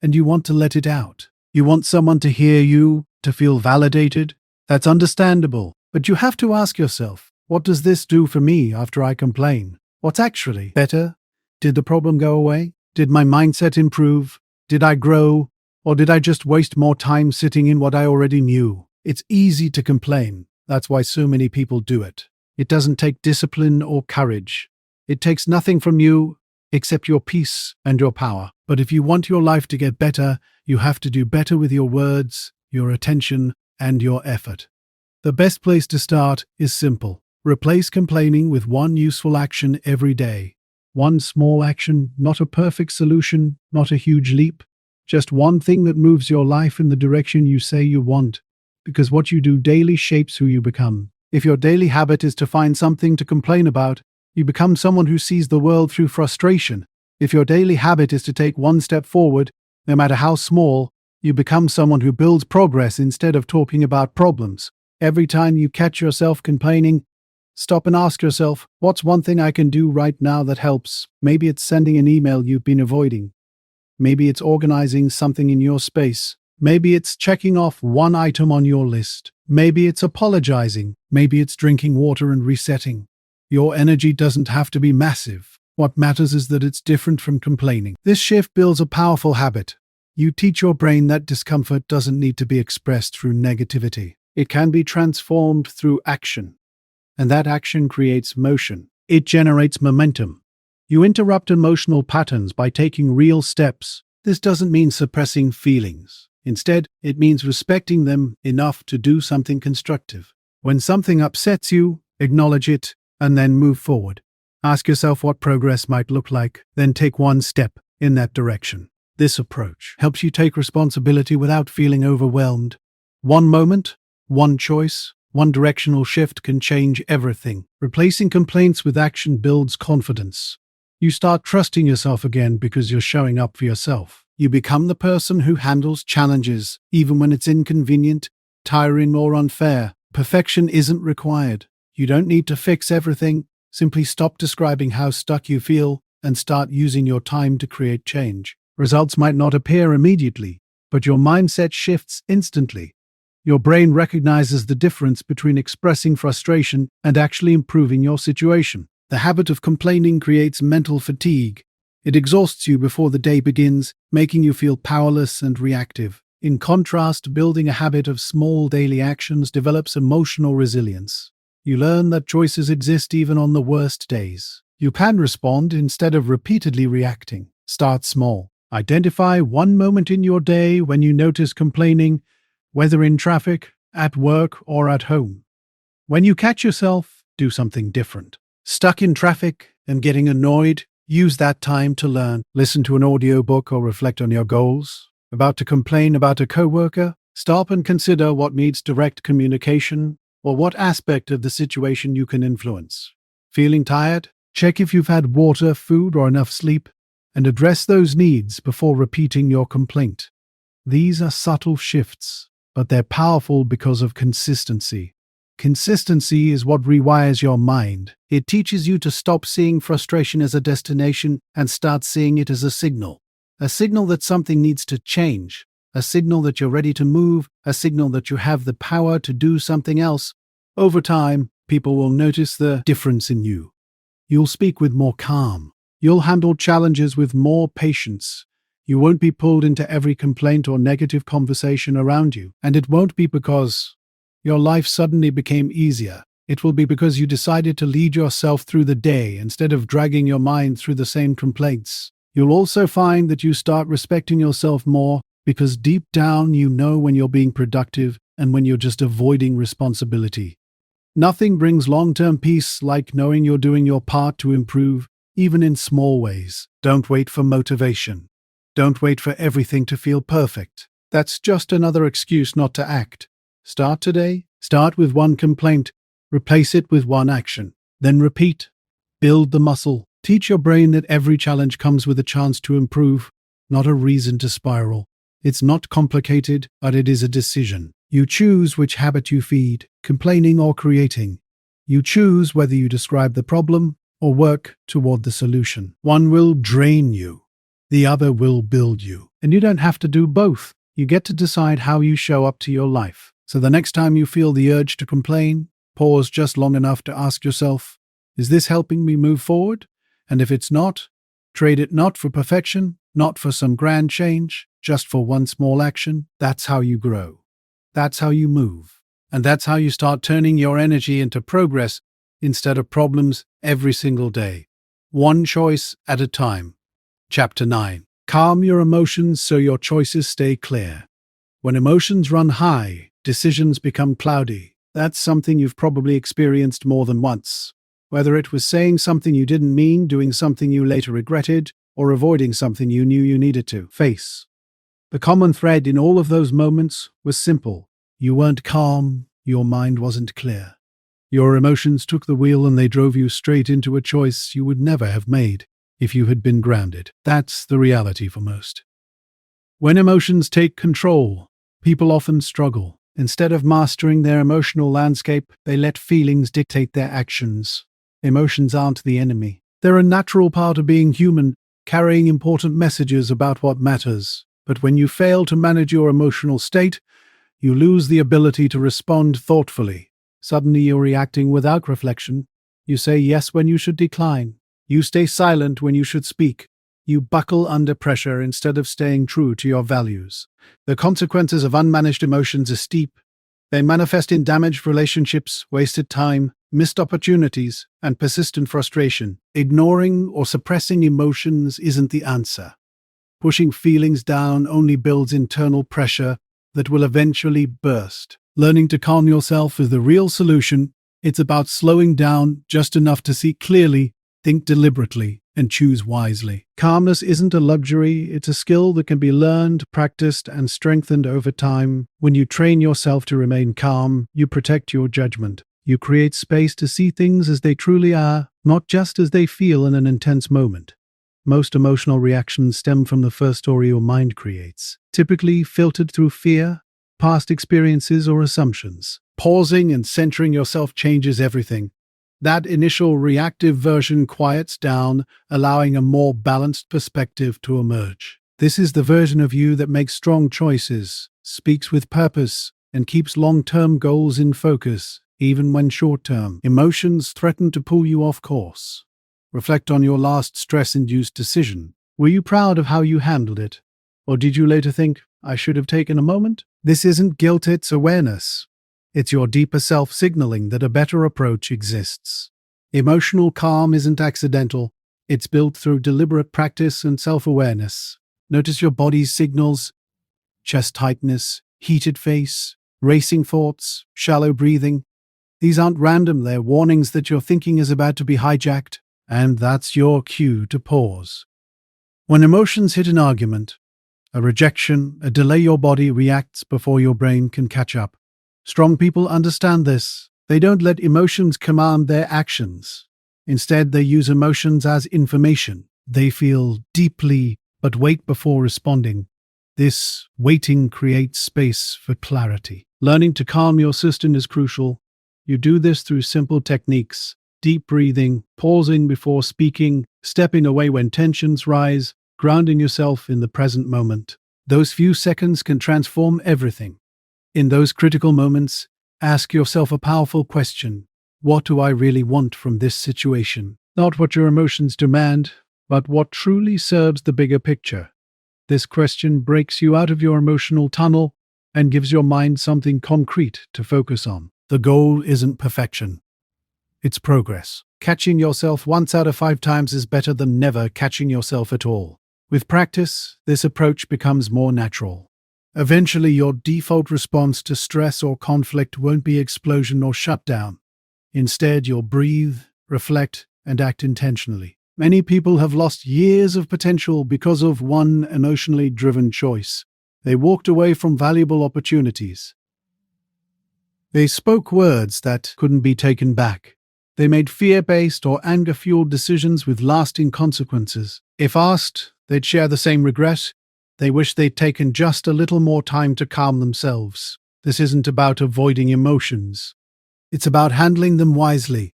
and you want to let it out. You want someone to hear you, to feel validated. That's understandable, but you have to ask yourself, what does this do for me after I complain? What's actually better? Did the problem go away? Did my mindset improve? Did I grow? Or did I just waste more time sitting in what I already knew? It's easy to complain. That's why so many people do it. It doesn't take discipline or courage. It takes nothing from you except your peace and your power. But if you want your life to get better, you have to do better with your words, your attention, and your effort. The best place to start is simple. Replace complaining with one useful action every day. One small action, not a perfect solution, not a huge leap. Just one thing that moves your life in the direction you say you want. Because what you do daily shapes who you become. If your daily habit is to find something to complain about, you become someone who sees the world through frustration. If your daily habit is to take one step forward, no matter how small, you become someone who builds progress instead of talking about problems. Every time you catch yourself complaining, stop and ask yourself, what's one thing I can do right now that helps? Maybe it's sending an email you've been avoiding. Maybe it's organizing something in your space. Maybe it's checking off one item on your list. Maybe it's apologizing. Maybe it's drinking water and resetting. Your energy doesn't have to be massive. What matters is that it's different from complaining. This shift builds a powerful habit. You teach your brain that discomfort doesn't need to be expressed through negativity. It can be transformed through action. And that action creates motion. It generates momentum. You interrupt emotional patterns by taking real steps. This doesn't mean suppressing feelings. Instead, it means respecting them enough to do something constructive. When something upsets you, acknowledge it and then move forward. Ask yourself what progress might look like, then take one step in that direction. This approach helps you take responsibility without feeling overwhelmed. One moment, one choice, one directional shift can change everything. Replacing complaints with action builds confidence. You start trusting yourself again because you're showing up for yourself. You become the person who handles challenges, even when it's inconvenient, tiring, or unfair. Perfection isn't required. You don't need to fix everything. Simply stop describing how stuck you feel and start using your time to create change. Results might not appear immediately, but your mindset shifts instantly. Your brain recognizes the difference between expressing frustration and actually improving your situation. The habit of complaining creates mental fatigue. It exhausts you before the day begins, making you feel powerless and reactive. In contrast, building a habit of small daily actions develops emotional resilience. You learn that choices exist even on the worst days. You can respond instead of repeatedly reacting. Start small. Identify one moment in your day when you notice complaining, whether in traffic, at work, or at home. When you catch yourself, do something different. Stuck in traffic and getting annoyed? Use that time to learn. Listen to an audiobook or reflect on your goals. About to complain about a coworker? Stop and consider what needs direct communication or what aspect of the situation you can influence. Feeling tired? Check if you've had water, food, or enough sleep, and address those needs before repeating your complaint. These are subtle shifts, but they're powerful because of consistency. Consistency is what rewires your mind. It teaches you to stop seeing frustration as a destination and start seeing it as a signal that something needs to change, a signal that you're ready to move, a signal that you have the power to do something else. Over time, people will notice the difference in you. You'll speak with more calm. You'll handle challenges with more patience. You won't be pulled into every complaint or negative conversation around you. And it won't be because your life suddenly became easier. It will be because you decided to lead yourself through the day instead of dragging your mind through the same complaints. You'll also find that you start respecting yourself more because deep down you know when you're being productive and when you're just avoiding responsibility. Nothing brings long-term peace like knowing you're doing your part to improve, even in small ways. Don't wait for motivation. Don't wait for everything to feel perfect. That's just another excuse not to act. Start today. Start with one complaint. Replace it with one action. Then repeat. Build the muscle. Teach your brain that every challenge comes with a chance to improve, not a reason to spiral. It's not complicated, but it is a decision. You choose which habit you feed, complaining or creating. You choose whether you describe the problem or work toward the solution. One will drain you. The other will build you. And you don't have to do both. You get to decide how you show up to your life. So the next time you feel the urge to complain, pause just long enough to ask yourself, is this helping me move forward? And if it's not, trade it not for perfection, not for some grand change, just for one small action. That's how you grow. That's how you move. And that's how you start turning your energy into progress instead of problems every single day. One choice at a time. Chapter 9. Calm your emotions so your choices stay clear. When emotions run high, decisions become cloudy. That's something you've probably experienced more than once. Whether it was saying something you didn't mean, doing something you later regretted, or avoiding something you knew you needed to face. The common thread in all of those moments was simple. You weren't calm, your mind wasn't clear. Your emotions took the wheel and they drove you straight into a choice you would never have made if you had been grounded. That's the reality for most. When emotions take control, people often struggle. Instead of mastering their emotional landscape, they let feelings dictate their actions. Emotions aren't the enemy. They're a natural part of being human, carrying important messages about what matters. But when you fail to manage your emotional state, you lose the ability to respond thoughtfully. Suddenly you're reacting without reflection. You say yes when you should decline. You stay silent when you should speak. You buckle under pressure instead of staying true to your values. The consequences of unmanaged emotions are steep. They manifest in damaged relationships, wasted time, missed opportunities, and persistent frustration. Ignoring or suppressing emotions isn't the answer. Pushing feelings down only builds internal pressure that will eventually burst. Learning to calm yourself is the real solution. It's about slowing down just enough to see clearly, think deliberately, and choose wisely. Calmness isn't a luxury, it's a skill that can be learned, practiced, and strengthened over time. When you train yourself to remain calm, you protect your judgment. You create space to see things as they truly are, not just as they feel in an intense moment. Most emotional reactions stem from the first story your mind creates, typically filtered through fear, past experiences, or assumptions. Pausing and centering yourself changes everything. That initial reactive version quiets down, allowing a more balanced perspective to emerge. This is the version of you that makes strong choices, speaks with purpose, and keeps long-term goals in focus, even when short-term emotions threaten to pull you off course. Reflect on your last stress-induced decision. Were you proud of how you handled it? Or did you later think, I should have taken a moment? This isn't guilt, it's awareness. It's your deeper self signaling that a better approach exists. Emotional calm isn't accidental. It's built through deliberate practice and self-awareness. Notice your body's signals: chest tightness, heated face, racing thoughts, shallow breathing. These aren't random, they're warnings that your thinking is about to be hijacked, and that's your cue to pause. When emotions hit an argument, a rejection, a delay, your body reacts before your brain can catch up. Strong people understand this. They don't let emotions command their actions. Instead, they use emotions as information. They feel deeply, but wait before responding. This waiting creates space for clarity. Learning to calm your system is crucial. You do this through simple techniques: deep breathing, pausing before speaking, stepping away when tensions rise, grounding yourself in the present moment. Those few seconds can transform everything. In those critical moments, ask yourself a powerful question. What do I really want from this situation? Not what your emotions demand, but what truly serves the bigger picture. This question breaks you out of your emotional tunnel and gives your mind something concrete to focus on. The goal isn't perfection. It's progress. Catching yourself once out of 5 times is better than never catching yourself at all. With practice, this approach becomes more natural. Eventually, your default response to stress or conflict won't be explosion or shutdown. Instead, you'll breathe, reflect, and act intentionally. Many people have lost years of potential because of one emotionally driven choice. They walked away from valuable opportunities. They spoke words that couldn't be taken back. They made fear-based or anger-fueled decisions with lasting consequences. If asked, they'd share the same regret. They wish they'd taken just a little more time to calm themselves. This isn't about avoiding emotions. It's about handling them wisely.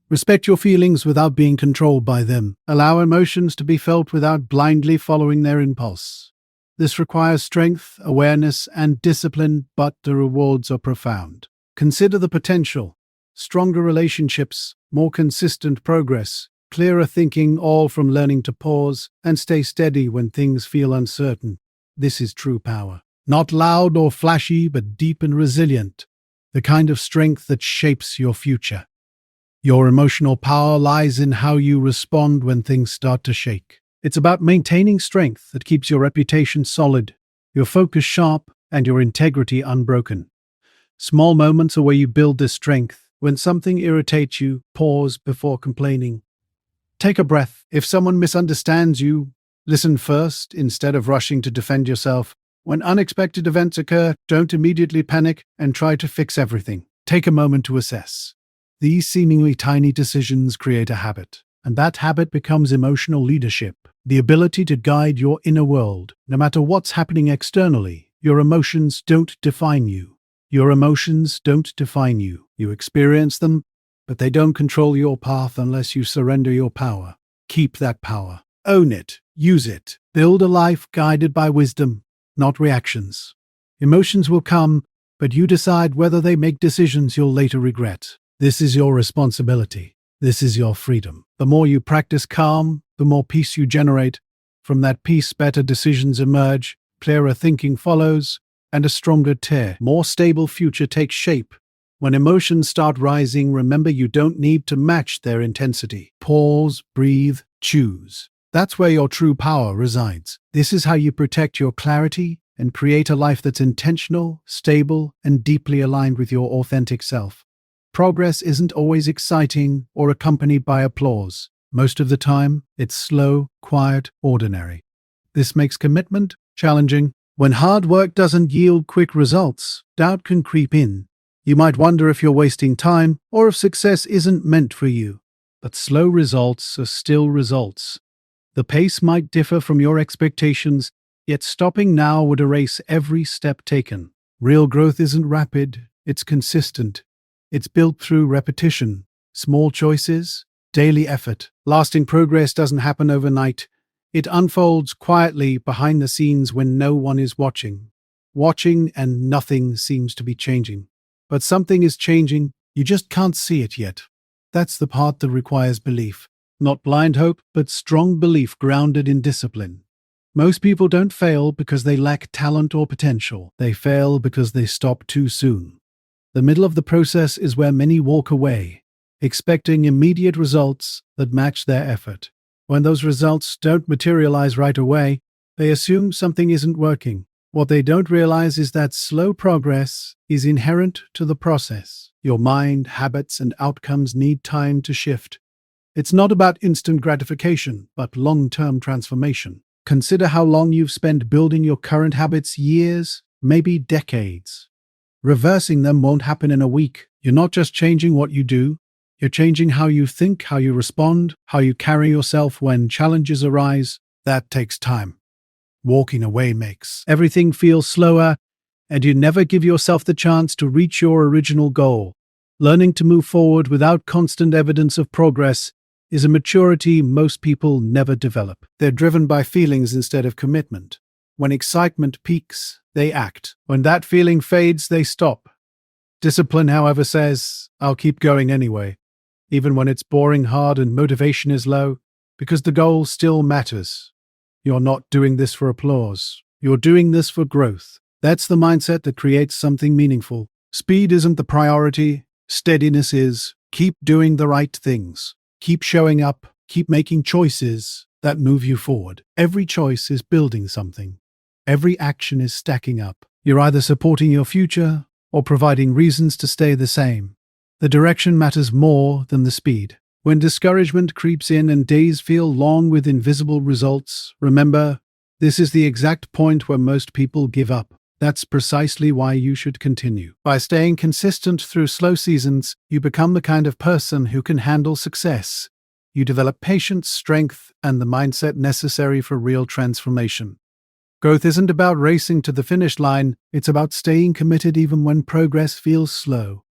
Respect your feelings without being controlled by them. Allow emotions to be felt without blindly following their impulse. This requires strength, awareness, and discipline, but the rewards are profound. Consider the potential. Stronger relationships, more consistent progress, clearer thinking, all from learning to pause and stay steady when things feel uncertain. This is true power. Not loud or flashy, but deep and resilient. The kind of strength that shapes your future. Your emotional power lies in how you respond when things start to shake. It's about maintaining strength that keeps your reputation solid, your focus sharp, and your integrity unbroken. Small moments are where you build this strength. When something irritates you, pause before complaining. Take a breath. If someone misunderstands you, listen first instead of rushing to defend yourself. When unexpected events occur, don't immediately panic and try to fix everything. Take a moment to assess. These seemingly tiny decisions create a habit, and that habit becomes emotional leadership, the ability to guide your inner world. No matter what's happening externally, your emotions don't define you. Your emotions don't define you. You experience them, but they don't control your path unless you surrender your power. Keep that power. Own it. Use it. Build a life guided by wisdom, not reactions. Emotions will come, but you decide whether they make decisions you'll later regret. This is your responsibility. This is your freedom. The more you practice calm, the more peace you generate. From that peace, better decisions emerge, clearer thinking follows, and a stronger, more stable future takes shape. When emotions start rising, remember you don't need to match their intensity. Pause, breathe, choose. That's where your true power resides. This is how you protect your clarity and create a life that's intentional, stable, and deeply aligned with your authentic self. Progress isn't always exciting or accompanied by applause. Most of the time, it's slow, quiet, ordinary. This makes commitment challenging. When hard work doesn't yield quick results, doubt can creep in. You might wonder if you're wasting time or if success isn't meant for you. But slow results are still results. The pace might differ from your expectations, yet stopping now would erase every step taken. Real growth isn't rapid, it's consistent. It's built through repetition, small choices, daily effort. Lasting progress doesn't happen overnight. It unfolds quietly behind the scenes when no one is watching. Watching and nothing seems to be changing. But something is changing, you just can't see it yet. That's the part that requires belief. Not blind hope, but strong belief grounded in discipline. Most people don't fail because they lack talent or potential. They fail because they stop too soon. The middle of the process is where many walk away, expecting immediate results that match their effort. When those results don't materialize right away, they assume something isn't working. What they don't realize is that slow progress is inherent to the process. Your mind, habits, and outcomes need time to shift. It's not about instant gratification, but long-term transformation. Consider how long you've spent building your current habits: years, maybe decades. Reversing them won't happen in a week. You're not just changing what you do, you're changing how you think, how you respond, how you carry yourself when challenges arise. That takes time. Walking away makes everything feel slower, and you never give yourself the chance to reach your original goal. Learning to move forward without constant evidence of progress is a maturity most people never develop. They're driven by feelings instead of commitment. When excitement peaks, they act. When that feeling fades, they stop. Discipline, however, says, "I'll keep going anyway," even when it's boring, hard, and motivation is low, because the goal still matters. You're not doing this for applause. You're doing this for growth. That's the mindset that creates something meaningful. Speed isn't the priority. Steadiness is. Keep doing the right things. Keep showing up. Keep making choices that move you forward. Every choice is building something. Every action is stacking up. You're either supporting your future or providing reasons to stay the same. The direction matters more than the speed. When discouragement creeps in and days feel long with invisible results, remember, this is the exact point where most people give up. That's precisely why you should continue. By staying consistent through slow seasons, you become the kind of person who can handle success. You develop patience, strength, and the mindset necessary for real transformation. Growth isn't about racing to the finish line, it's about staying committed even when progress feels slow.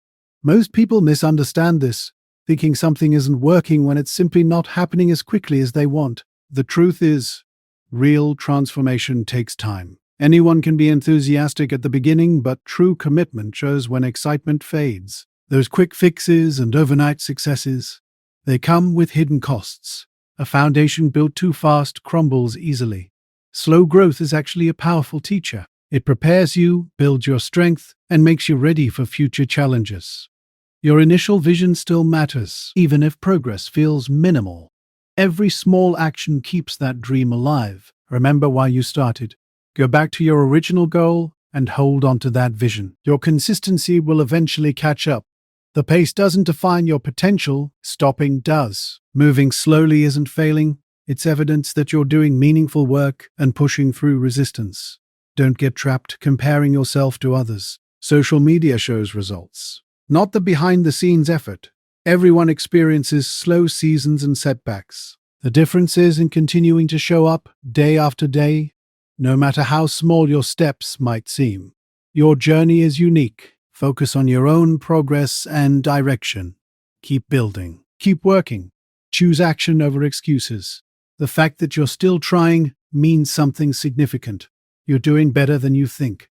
Most people misunderstand this, thinking something isn't working when it's simply not happening as quickly as they want. The truth is, real transformation takes time. Anyone can be enthusiastic at the beginning, but true commitment shows when excitement fades. Those quick fixes and overnight successes, they come with hidden costs. A foundation built too fast crumbles easily. Slow growth is actually a powerful teacher. It prepares you, builds your strength, and makes you ready for future challenges. Your initial vision still matters, even if progress feels minimal. Every small action keeps that dream alive. Remember why you started. Go back to your original goal and hold on to that vision. Your consistency will eventually catch up. The pace doesn't define your potential, stopping does. Moving slowly isn't failing, it's evidence that you're doing meaningful work and pushing through resistance. Don't get trapped comparing yourself to others. Social media shows results, not the behind-the-scenes effort. Everyone experiences slow seasons and setbacks. The difference is in continuing to show up day after day, no matter how small your steps might seem. Your journey is unique. Focus on your own progress and direction. Keep building. Keep working. Choose action over excuses. The fact that you're still trying means something significant. You're doing better than you think.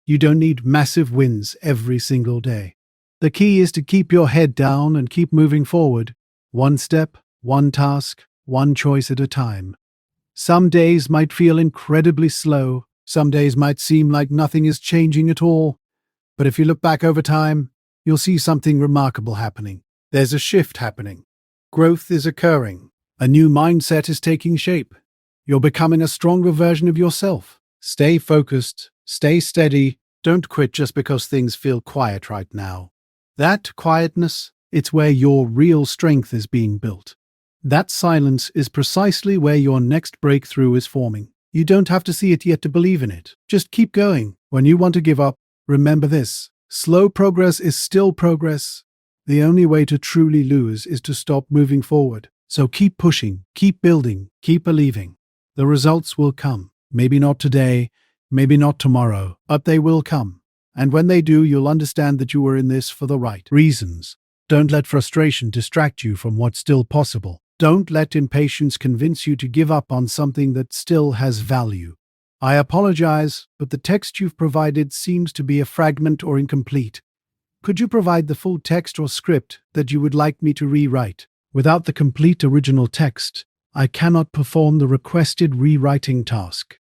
You don't need massive wins every single day. The key is to keep your head down and keep moving forward. One step, one task, one choice at a time. Some days might feel incredibly slow. Some days might seem like nothing is changing at all. But if you look back over time, you'll see something remarkable happening. There's a shift happening. Growth is occurring. A new mindset is taking shape. You're becoming a stronger version of yourself. Stay focused. Stay steady. Don't quit just because things feel quiet right now. That quietness, it's where your real strength is being built. That silence is precisely where your next breakthrough is forming. You don't have to see it yet to believe in it. Just keep going. When you want to give up, remember this: slow progress is still progress. The only way to truly lose is to stop moving forward. So keep pushing, keep building, keep believing. The results will come. Maybe not today, maybe not tomorrow, but they will come. And when they do, you'll understand that you were in this for the right reasons. Don't let frustration distract you from what's still possible. Don't let impatience convince you to give up on something that still has value. I apologize, but the text you've provided seems to be a fragment or incomplete. Could you provide the full text or script that you would like me to rewrite? Without the complete original text, I cannot perform the requested rewriting task.